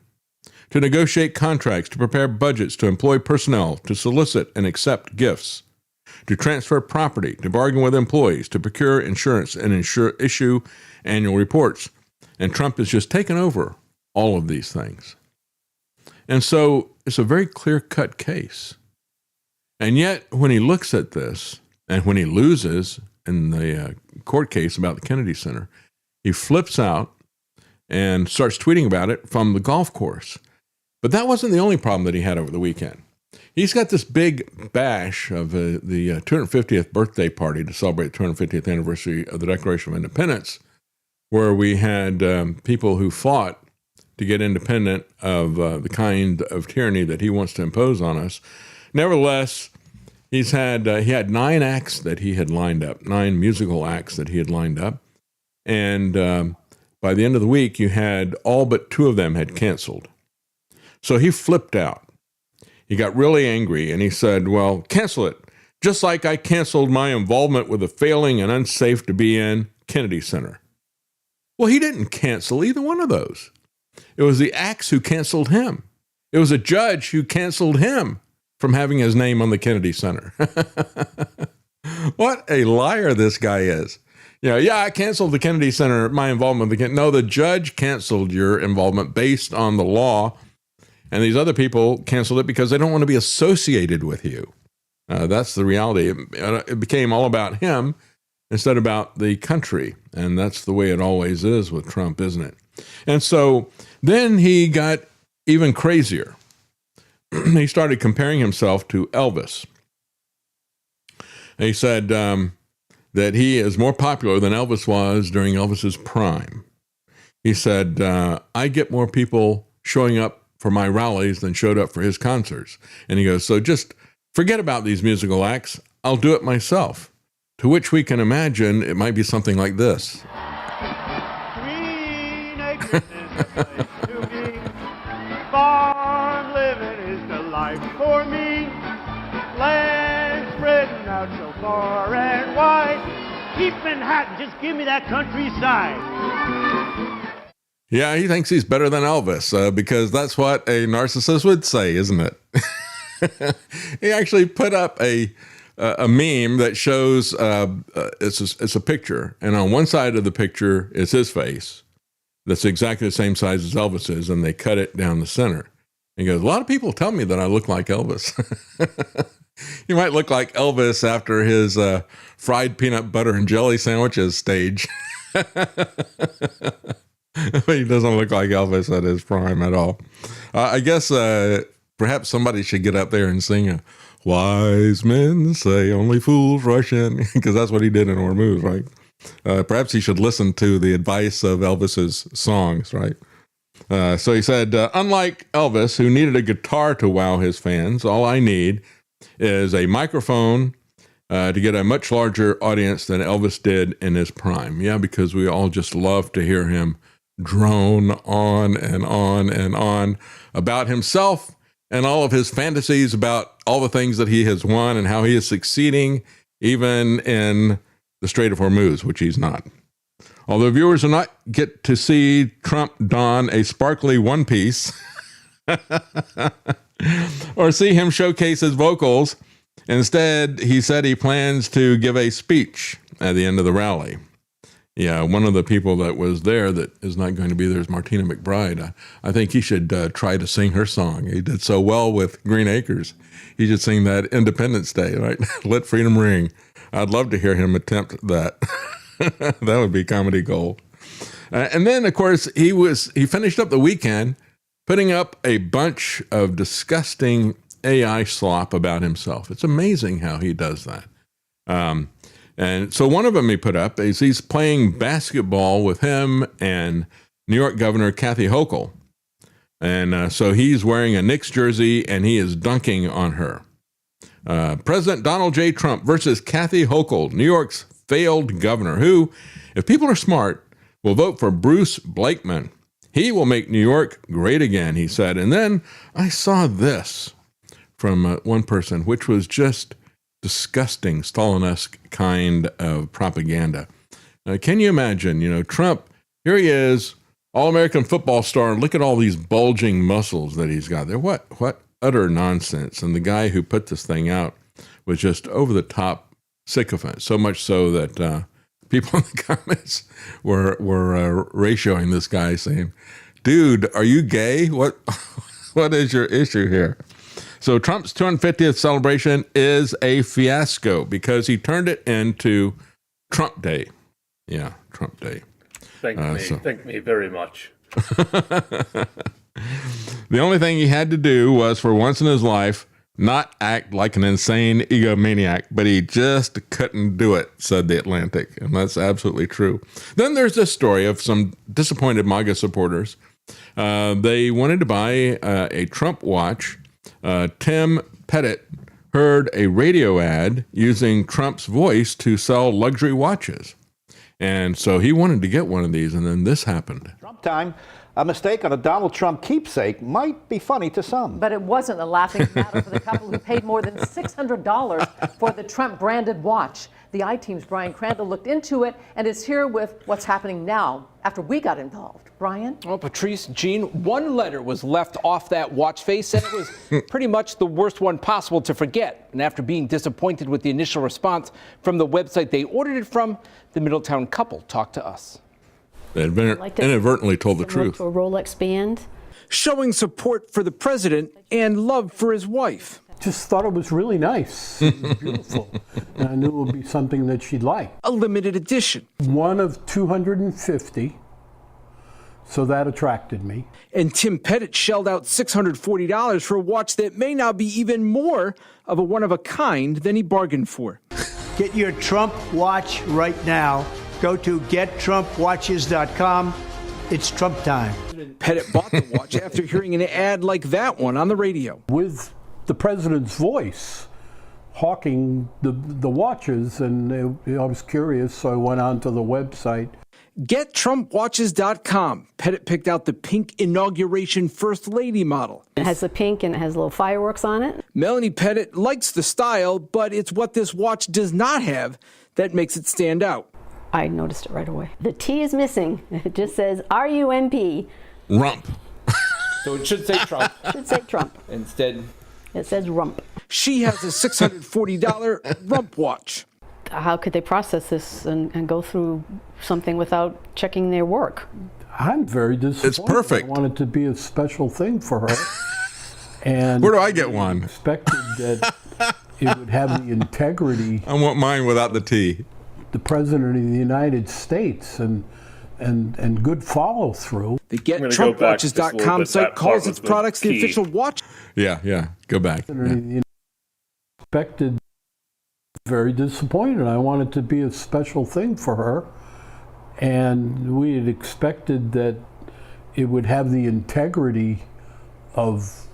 to negotiate contracts, to prepare budgets, to employ personnel, to solicit and accept gifts, to transfer property, to bargain with employees, to procure insurance and issue annual reports. And Trump has just taken over all of these things. And so it's a very clear-cut case. And yet, when he looks at this, and when he loses in the court case about the Kennedy Center, he flips out and starts tweeting about it from the golf course. But that wasn't the only problem that he had over the weekend. He's got this big bash of the 250th birthday party to celebrate the 250th anniversary of the Declaration of Independence, where we had people who fought to get independent of the kind of tyranny that he wants to impose on us. Nevertheless, he had 9 acts that he had lined up, 9 musical acts that he had lined up. And by the end of the week, you had all but 2 of them had canceled. So he flipped out. He got really angry and he said, well, cancel it, just like I canceled my involvement with a failing and unsafe to be in Kennedy Center. Well, he didn't cancel either one of those. It was the acts who canceled him. It was a judge who canceled him from having his name on the Kennedy Center. What a liar this guy is. I canceled the Kennedy Center, my involvement. No, the judge canceled your involvement based on the law. And these other people canceled it because they don't want to be associated with you. That's the reality. It became all about him instead of about the country. And that's the way it always is with Trump, isn't it? And so then he got even crazier. He started comparing himself to Elvis. And he said that he is more popular than Elvis was during Elvis's prime. He said, I get more people showing up for my rallies than showed up for his concerts. And he goes, so just forget about these musical acts. I'll do it myself. To which we can imagine it might be something like this. 3 acres is the place to be. Farm living is the life for me. Land spreading out so far and wide. Keep Manhattan, just give me that countryside. Yeah, he thinks he's better than Elvis because that's what a narcissist would say, isn't it? He actually put up a meme that shows it's a picture, and on one side of the picture is his face. That's exactly the same size as Elvis's, and they cut it down the center. And he goes, a lot of people tell me that I look like Elvis. You might look like Elvis after his fried peanut butter and jelly sandwiches stage. He doesn't look like Elvis at his prime at all. I guess perhaps somebody should get up there and sing a wise men say only fools rush in, because that's what he did in Hormuz, right? Perhaps he should listen to the advice of Elvis's songs, right? So he said, unlike Elvis, who needed a guitar to wow his fans, all I need is a microphone to get a much larger audience than Elvis did in his prime. Yeah, because we all just love to hear him drone on and on and on about himself and all of his fantasies about all the things that he has won and how he is succeeding even in the Strait of Hormuz, which he's not. Although viewers will not get to see Trump don a sparkly one piece or see him showcase his vocals. Instead, he said he plans to give a speech at the end of the rally. Yeah, one of the people that was there that is not going to be there is Martina McBride. I think he should try to sing her song. He did so well with Green Acres. He should sing that Independence Day, right? Let Freedom Ring. I'd love to hear him attempt that. That would be comedy gold. And then, of course, he finished up the weekend putting up a bunch of disgusting AI slop about himself. It's amazing how he does that. And so one of them he put up is he's playing basketball with him and New York Governor Kathy Hochul. And so he's wearing a Knicks jersey and he is dunking on her. President Donald J. Trump versus Kathy Hochul, New York's failed governor, who, if people are smart, will vote for Bruce Blakeman. He will make New York great again, he said. And then I saw this from one person, which was just disgusting, Stalin-esque kind of propaganda. Can you imagine, Trump, here he is, all-American football star, and look at all these bulging muscles that he's got there. What utter nonsense. And the guy who put this thing out was just over-the-top sycophant, so much so that people in the comments were ratioing this guy saying, dude, are you gay? What is your issue here? So Trump's 250th celebration is a fiasco because he turned it into Trump Day. Yeah, Trump Day. Thank me very much. The only thing he had to do was, for once in his life, not act like an insane egomaniac, but he just couldn't do it, said The Atlantic. And that's absolutely true. Then there's this story of some disappointed MAGA supporters. They wanted to buy a Trump watch. Tim Pettit heard a radio ad using Trump's voice to sell luxury watches. And so he wanted to get one of these, and then this happened. Trump time. A mistake on a Donald Trump keepsake might be funny to some. But it wasn't a laughing matter for the couple who paid more than $600 for the Trump-branded watch. The I-Team's Brian Crandall looked into it and is here with what's happening now after we got involved. Brian? Well, Patrice, Jean, one letter was left off that watch face, and it was pretty much the worst one possible to forget. And after being disappointed with the initial response from the website they ordered it from, the Middletown couple talked to us. They inadvertently told the truth. To a Rolex band. Showing support for the president and love for his wife. just thought it was really nice. It was beautiful. And I knew it would be something that she'd like. A limited edition. One of 250. So that attracted me. And Tim Pettit shelled out $640 for a watch that may now be even more of a one-of-a-kind than he bargained for. Get your Trump watch right now. Go to gettrumpwatches.com. It's Trump time. Pettit bought the watch after hearing an ad like that one on the radio. With the president's voice hawking the watches, and I was curious, so I went onto the website. GetTrumpWatches.com. Pettit picked out the pink inauguration First Lady model. It has the pink and it has little fireworks on it. Melanie Pettit likes the style, but it's what this watch does not have that makes it stand out. I noticed it right away. The T is missing. It just says RUMP. Rump. So it should say Trump. It should say Trump. Instead, it says rump. She has a $640 rump watch. How could they process this and go through something without checking their work? I'm very disappointed. It's perfect. I wanted to be a special thing for her. And where do I get one? Expected that it would have the integrity. I want mine without the T. The President of the United States and good follow through. The GetTrumpWatches.com site calls its products the official watch. Yeah. Go back. Yeah. Expected. Very disappointed. I wanted to be a special thing for her, and we had expected that it would have the integrity of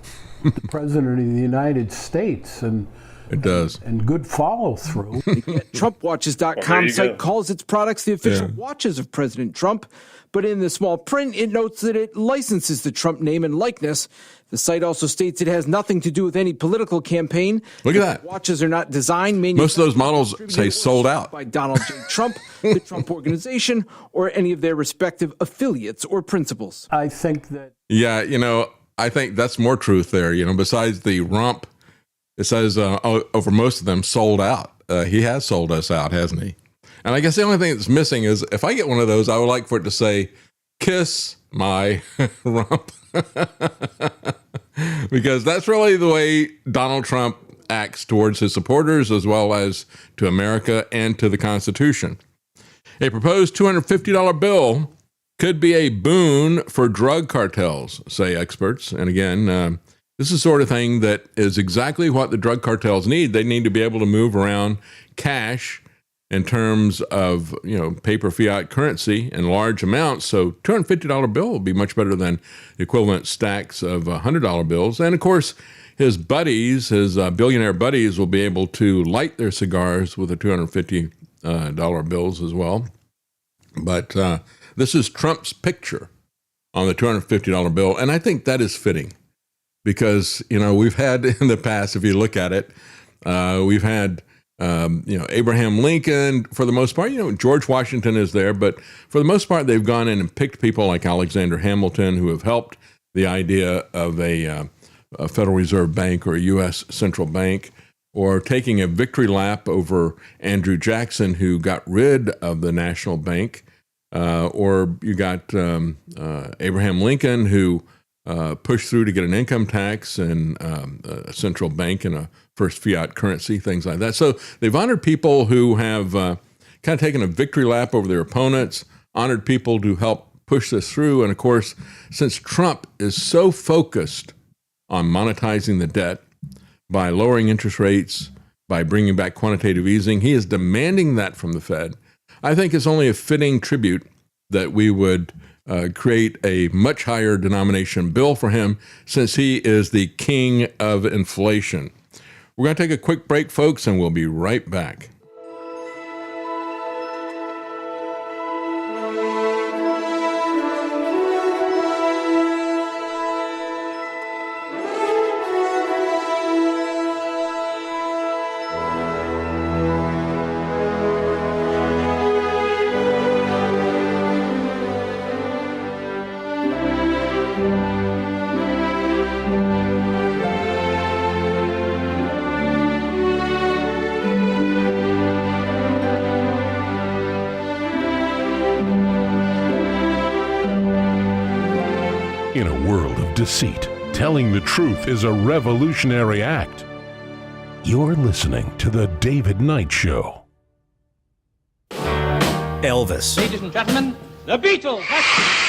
the President of the United States, and it does, and good follow through. The TrumpWatches.com site calls its products the official watches of President Trump, but in the small print, it notes that it licenses the Trump name and likeness. The site also states it has nothing to do with any political campaign. Look at that. Watches are not designed, most of those models say sold out by Donald J. Trump, the Trump Organization, or any of their respective affiliates or principals. I think that. Yeah, I think that's more truth there. Besides the rump, it says over most of them sold out. He has sold us out, hasn't he? And I guess the only thing that's missing is if I get one of those, I would like for it to say, "Kiss my rump." Because that's really the way Donald Trump acts towards his supporters as well as to America and to the Constitution. A proposed $250 bill could be a boon for drug cartels, say experts. And again, this is the sort of thing that is exactly what the drug cartels need. They need to be able to move around cash in terms of, paper fiat currency in large amounts. So $250 bill will be much better than the equivalent stacks of $100 bills. And of course, his buddies, his billionaire buddies, will be able to light their cigars with the $250 bills as well. But this is Trump's picture on the $250 bill. And I think that is fitting because, we've had in the past, if you look at it, we've had Abraham Lincoln, for the most part, George Washington is there, but for the most part, they've gone in and picked people like Alexander Hamilton who have helped the idea of a Federal Reserve Bank or a U.S. central bank, or taking a victory lap over Andrew Jackson, who got rid of the national bank, or you got Abraham Lincoln, who pushed through to get an income tax and a central bank and a first fiat currency, things like that. So they've honored people who have kind of taken a victory lap over their opponents, honored people to help push this through. And of course, since Trump is so focused on monetizing the debt by lowering interest rates, by bringing back quantitative easing, he is demanding that from the Fed. I think it's only a fitting tribute that we would create a much higher denomination bill for him, since he is the king of inflation. We're going to take a quick break, folks, and we'll be right back. In a world of deceit, telling the truth is a revolutionary act. You're listening to The David Knight Show. Elvis. Ladies and gentlemen, the Beatles.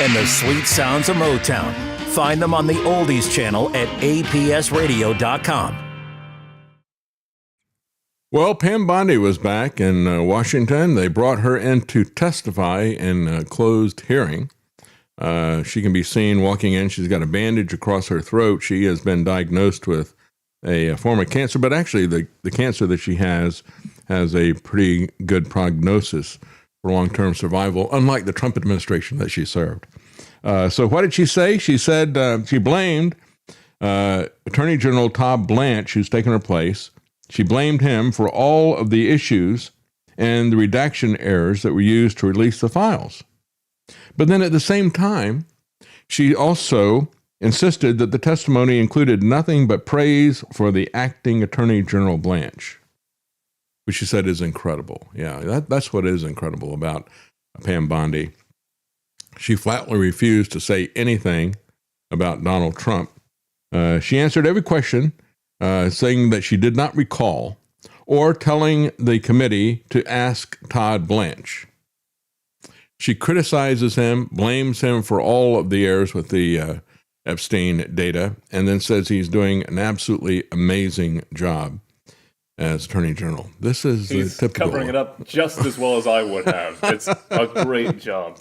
And the sweet sounds of Motown. Find them on the Oldies channel at apsradio.com. Well, Pam Bondi was back in Washington. They brought her in to testify in a closed hearing. She can be seen walking in. She's got a bandage across her throat. She has been diagnosed with a form of cancer, but actually the cancer that she has a pretty good prognosis for long-term survival, unlike the Trump administration that she served. So what did she say? She said she blamed Attorney General Todd Blanche, who's taken her place. She blamed him for all of the issues and the redaction errors that were used to release the files. But then at the same time, she also insisted that the testimony included nothing but praise for the acting Attorney General Blanche, which she said is incredible. Yeah, that's what is incredible about Pam Bondi. She flatly refused to say anything about Donald Trump. She answered every question, saying that she did not recall, or telling the committee to ask Todd Blanche. She criticizes him, blames him for all of the errors with the Epstein data, and then says he's doing an absolutely amazing job as Attorney General. This is typical. Covering it up just as well as I would have. It's a great job.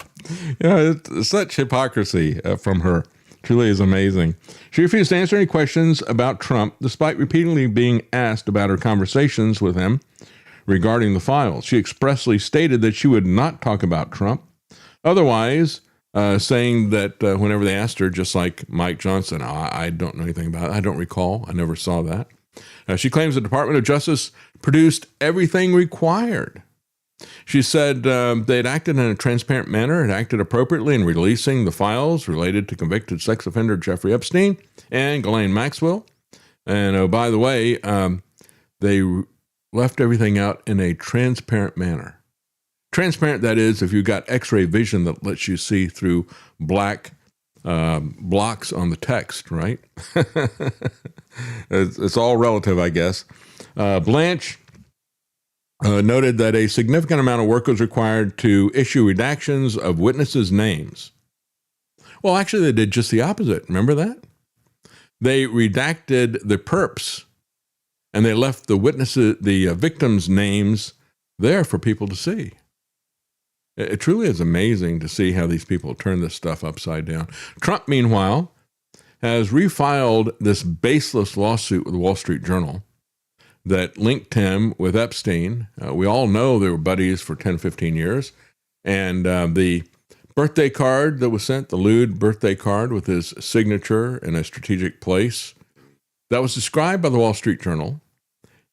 Yeah, it's such hypocrisy from her. Truly is amazing. She refused to answer any questions about Trump, despite repeatedly being asked about her conversations with him regarding the files. She expressly stated that she would not talk about Trump. Otherwise, saying that whenever they asked her, just like Mike Johnson, I don't know anything about it. I don't recall. I never saw that. She claims the Department of Justice produced everything required. She said they had acted in a transparent manner and acted appropriately in releasing the files related to convicted sex offender Jeffrey Epstein and Ghislaine Maxwell. And oh, by the way, they left everything out in a transparent manner. Transparent, that is, if you've got X-ray vision that lets you see through black blocks on the text, right? It's all relative, I guess. Blanche noted that a significant amount of work was required to issue redactions of witnesses' names. Well, actually, they did just the opposite. Remember that? They redacted the perps, and they left the victims' names there for people to see. It truly is amazing to see how these people turn this stuff upside down. Trump, meanwhile, has refiled this baseless lawsuit with the Wall Street Journal that linked him with Epstein. We all know they were buddies for 10, 15 years. And the birthday card that was sent, the lewd birthday card with his signature in a strategic place, that was described by the Wall Street Journal.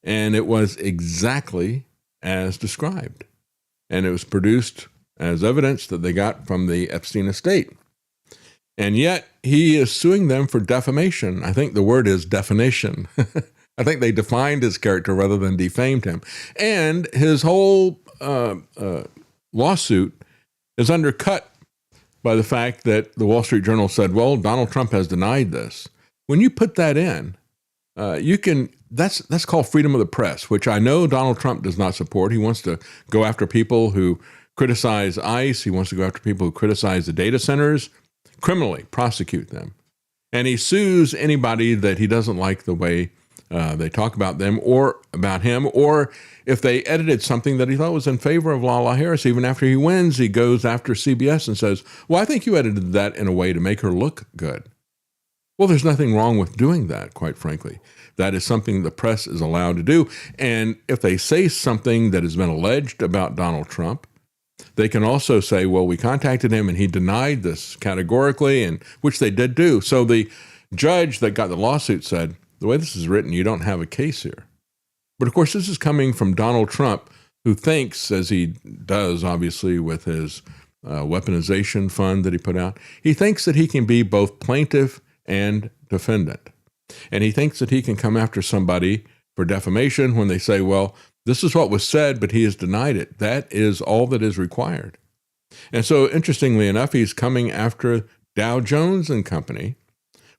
And it was exactly as described. And it was produced as evidence that they got from the Epstein estate. And yet he is suing them for defamation. I think the word is defamation. I think they defined his character rather than defamed him. And his whole lawsuit is undercut by the fact that the Wall Street Journal said, well, Donald Trump has denied this. When you put that in, that's called freedom of the press, which I know Donald Trump does not support. He wants to go after people who criticize ICE. He wants to go after people who criticize the data centers, criminally prosecute them. And he sues anybody that he doesn't like the way they talk about them or about him, or if they edited something that he thought was in favor of Lala Harris. Even after he wins, he goes after CBS and says, well, I think you edited that in a way to make her look good. Well, there's nothing wrong with doing that, quite frankly. That is something the press is allowed to do. And if they say something that has been alleged about Donald Trump, they can also say, well, we contacted him and he denied this categorically, and which they did do. So the judge that got the lawsuit said, the way this is written, you don't have a case here. But of course, this is coming from Donald Trump, who thinks, as he does, obviously, with his weaponization fund that he put out, he thinks that he can be both plaintiff and defendant. And he thinks that he can come after somebody for defamation when they say, well, this is what was said, but he has denied it. That is all that is required. And so, interestingly enough, he's coming after Dow Jones and Company,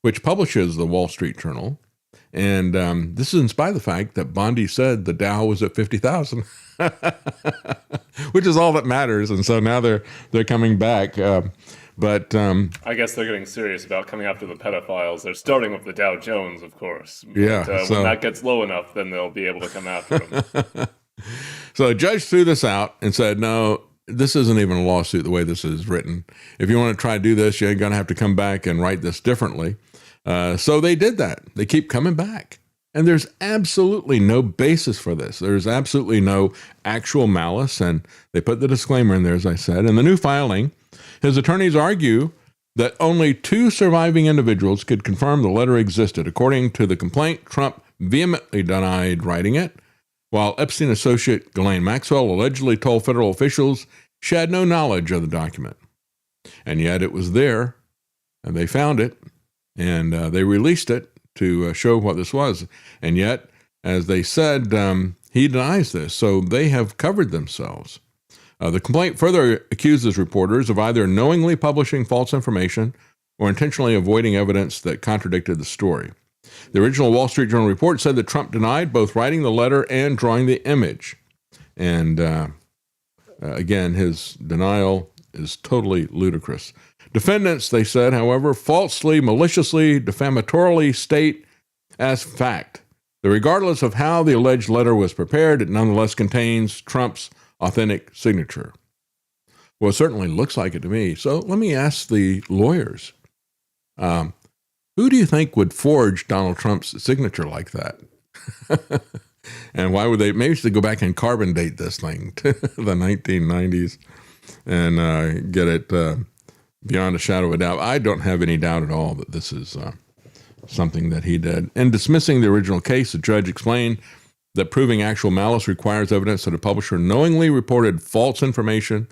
which publishes the Wall Street Journal, And this is in spite of the fact that Bondi said the Dow was at 50,000, which is all that matters. And so now they're coming back. But I guess they're getting serious about coming after the pedophiles. They're starting with the Dow Jones, of course. Yeah. But, when that gets low enough, then they'll be able to come after them. So a judge threw this out and said, no, this isn't even a lawsuit the way this is written. If you want to try to do this, you're going to have to come back and write this differently. So they did that. They keep coming back. And there's absolutely no basis for this. There's absolutely no actual malice. And they put the disclaimer in there, as I said. In the new filing, his attorneys argue that only 2 surviving individuals could confirm the letter existed. According to the complaint, Trump vehemently denied writing it, while Epstein associate Ghislaine Maxwell allegedly told federal officials she had no knowledge of the document. And yet it was there, and they found it, and they released it to show what this was. And yet, as they said, he denies this, so they have covered themselves. The complaint further accuses reporters of either knowingly publishing false information or intentionally avoiding evidence that contradicted the story. The original Wall Street Journal report said that Trump denied both writing the letter and drawing the image. And again, his denial is totally ludicrous. Defendants, they said, however, falsely, maliciously, defamatorily state as fact that regardless of how the alleged letter was prepared, it nonetheless contains Trump's authentic signature. Well, it certainly looks like it to me. So let me ask the lawyers, who do you think would forge Donald Trump's signature like that? And why would they? Maybe they go back and carbon date this thing to the 1990s and get it beyond a shadow of a doubt. I don't have any doubt at all that this is something that he did. In dismissing the original case, the judge explained that proving actual malice requires evidence that a publisher knowingly reported false information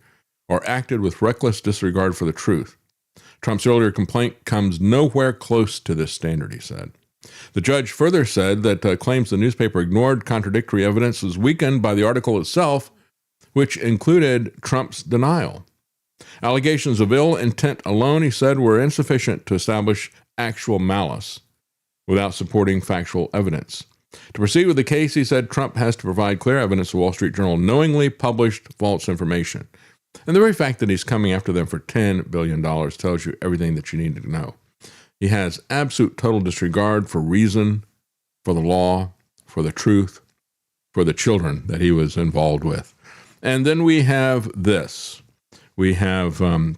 or acted with reckless disregard for the truth. Trump's earlier complaint comes nowhere close to this standard, he said. The judge further said that claims the newspaper ignored contradictory evidence was weakened by the article itself, which included Trump's denial. Allegations of ill intent alone, he said, were insufficient to establish actual malice without supporting factual evidence. To proceed with the case, he said Trump has to provide clear evidence the Wall Street Journal knowingly published false information. And the very fact that he's coming after them for $10 billion tells you everything that you need to know. He has absolute total disregard for reason, for the law, for the truth, for the children that he was involved with. And then we have this. We have the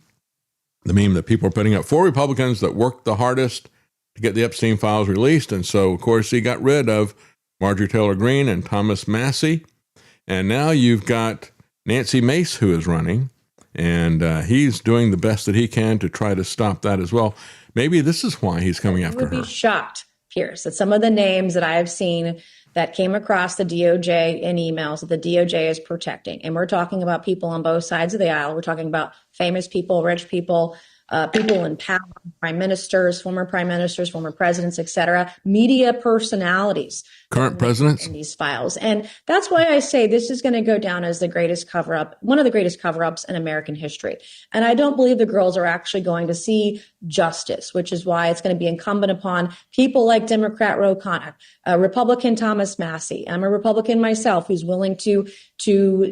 meme that people are putting up. 4 Republicans that worked the hardest to get the Epstein files released. And so, of course, he got rid of Marjorie Taylor Greene and Thomas Massie. And now you've got Nancy Mace, who is running, and he's doing the best that he can to try to stop that as well. Maybe this is why he's coming after her. You would be shocked, Piers, that some of the names that I have seen that came across the DOJ in emails that the DOJ is protecting. And we're talking about people on both sides of the aisle. We're talking about famous people, rich people, people in power, prime ministers, former presidents, et cetera, media personalities. Current presidents. In these files. And that's why I say this is going to go down as the greatest cover-up, one of the greatest cover-ups in American history. And I don't believe the girls are actually going to see justice, which is why it's going to be incumbent upon people like Democrat Ro Khanna, Republican Thomas Massie. I'm a Republican myself who's willing to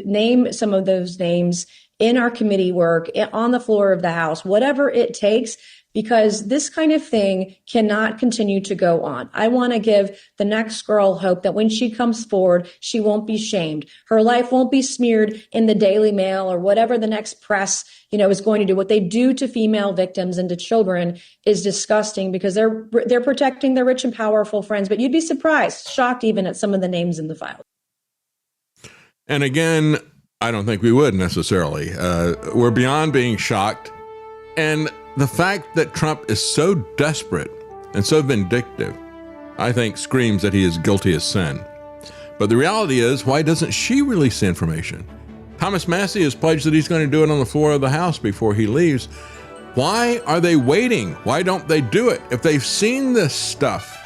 name some of those names in our committee work, on the floor of the House, whatever it takes, because this kind of thing cannot continue to go on. I want to give the next girl hope that when she comes forward, she won't be shamed. Her life won't be smeared in the Daily Mail or whatever the next press, is going to do. What they do to female victims and to children is disgusting because they're protecting their rich and powerful friends. But you'd be surprised, shocked even at some of the names in the file. And again, I don't think we would necessarily. We're beyond being shocked. And the fact that Trump is so desperate and so vindictive, I think screams that he is guilty as sin. But the reality is, why doesn't she release the information? Thomas Massie has pledged that he's going to do it on the floor of the House before he leaves. Why are they waiting? Why don't they do it? If they've seen this stuff,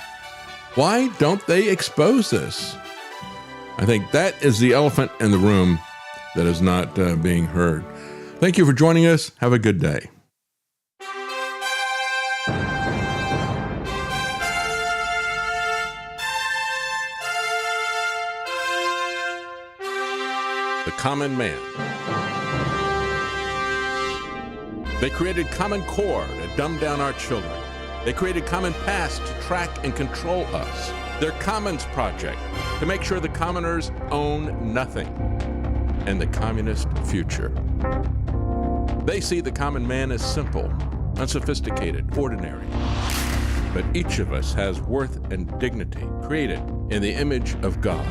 why don't they expose this? I think that is the elephant in the room that is not being heard. Thank you for joining us. Have a good day. the common man. They created Common Core to dumb down our children. They created Common Pass to track and control us. Their Commons Project to make sure the commoners own nothing. And the communist future. They see the common man as simple, unsophisticated, ordinary. But each of us has worth and dignity, created in the image of God.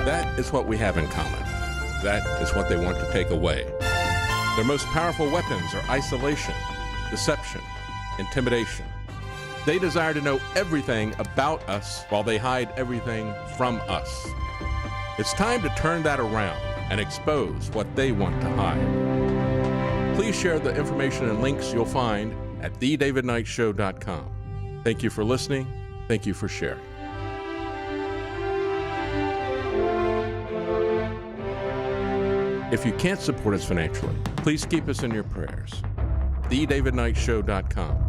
That is what we have in common. That is what they want to take away. Their most powerful weapons are isolation, deception, intimidation. They desire to know everything about us while they hide everything from us. It's time to turn that around and expose what they want to hide. Please share the information and links you'll find at thedavidknightshow.com. Thank you for listening. Thank you for sharing. If you can't support us financially, please keep us in your prayers. thedavidknightshow.com.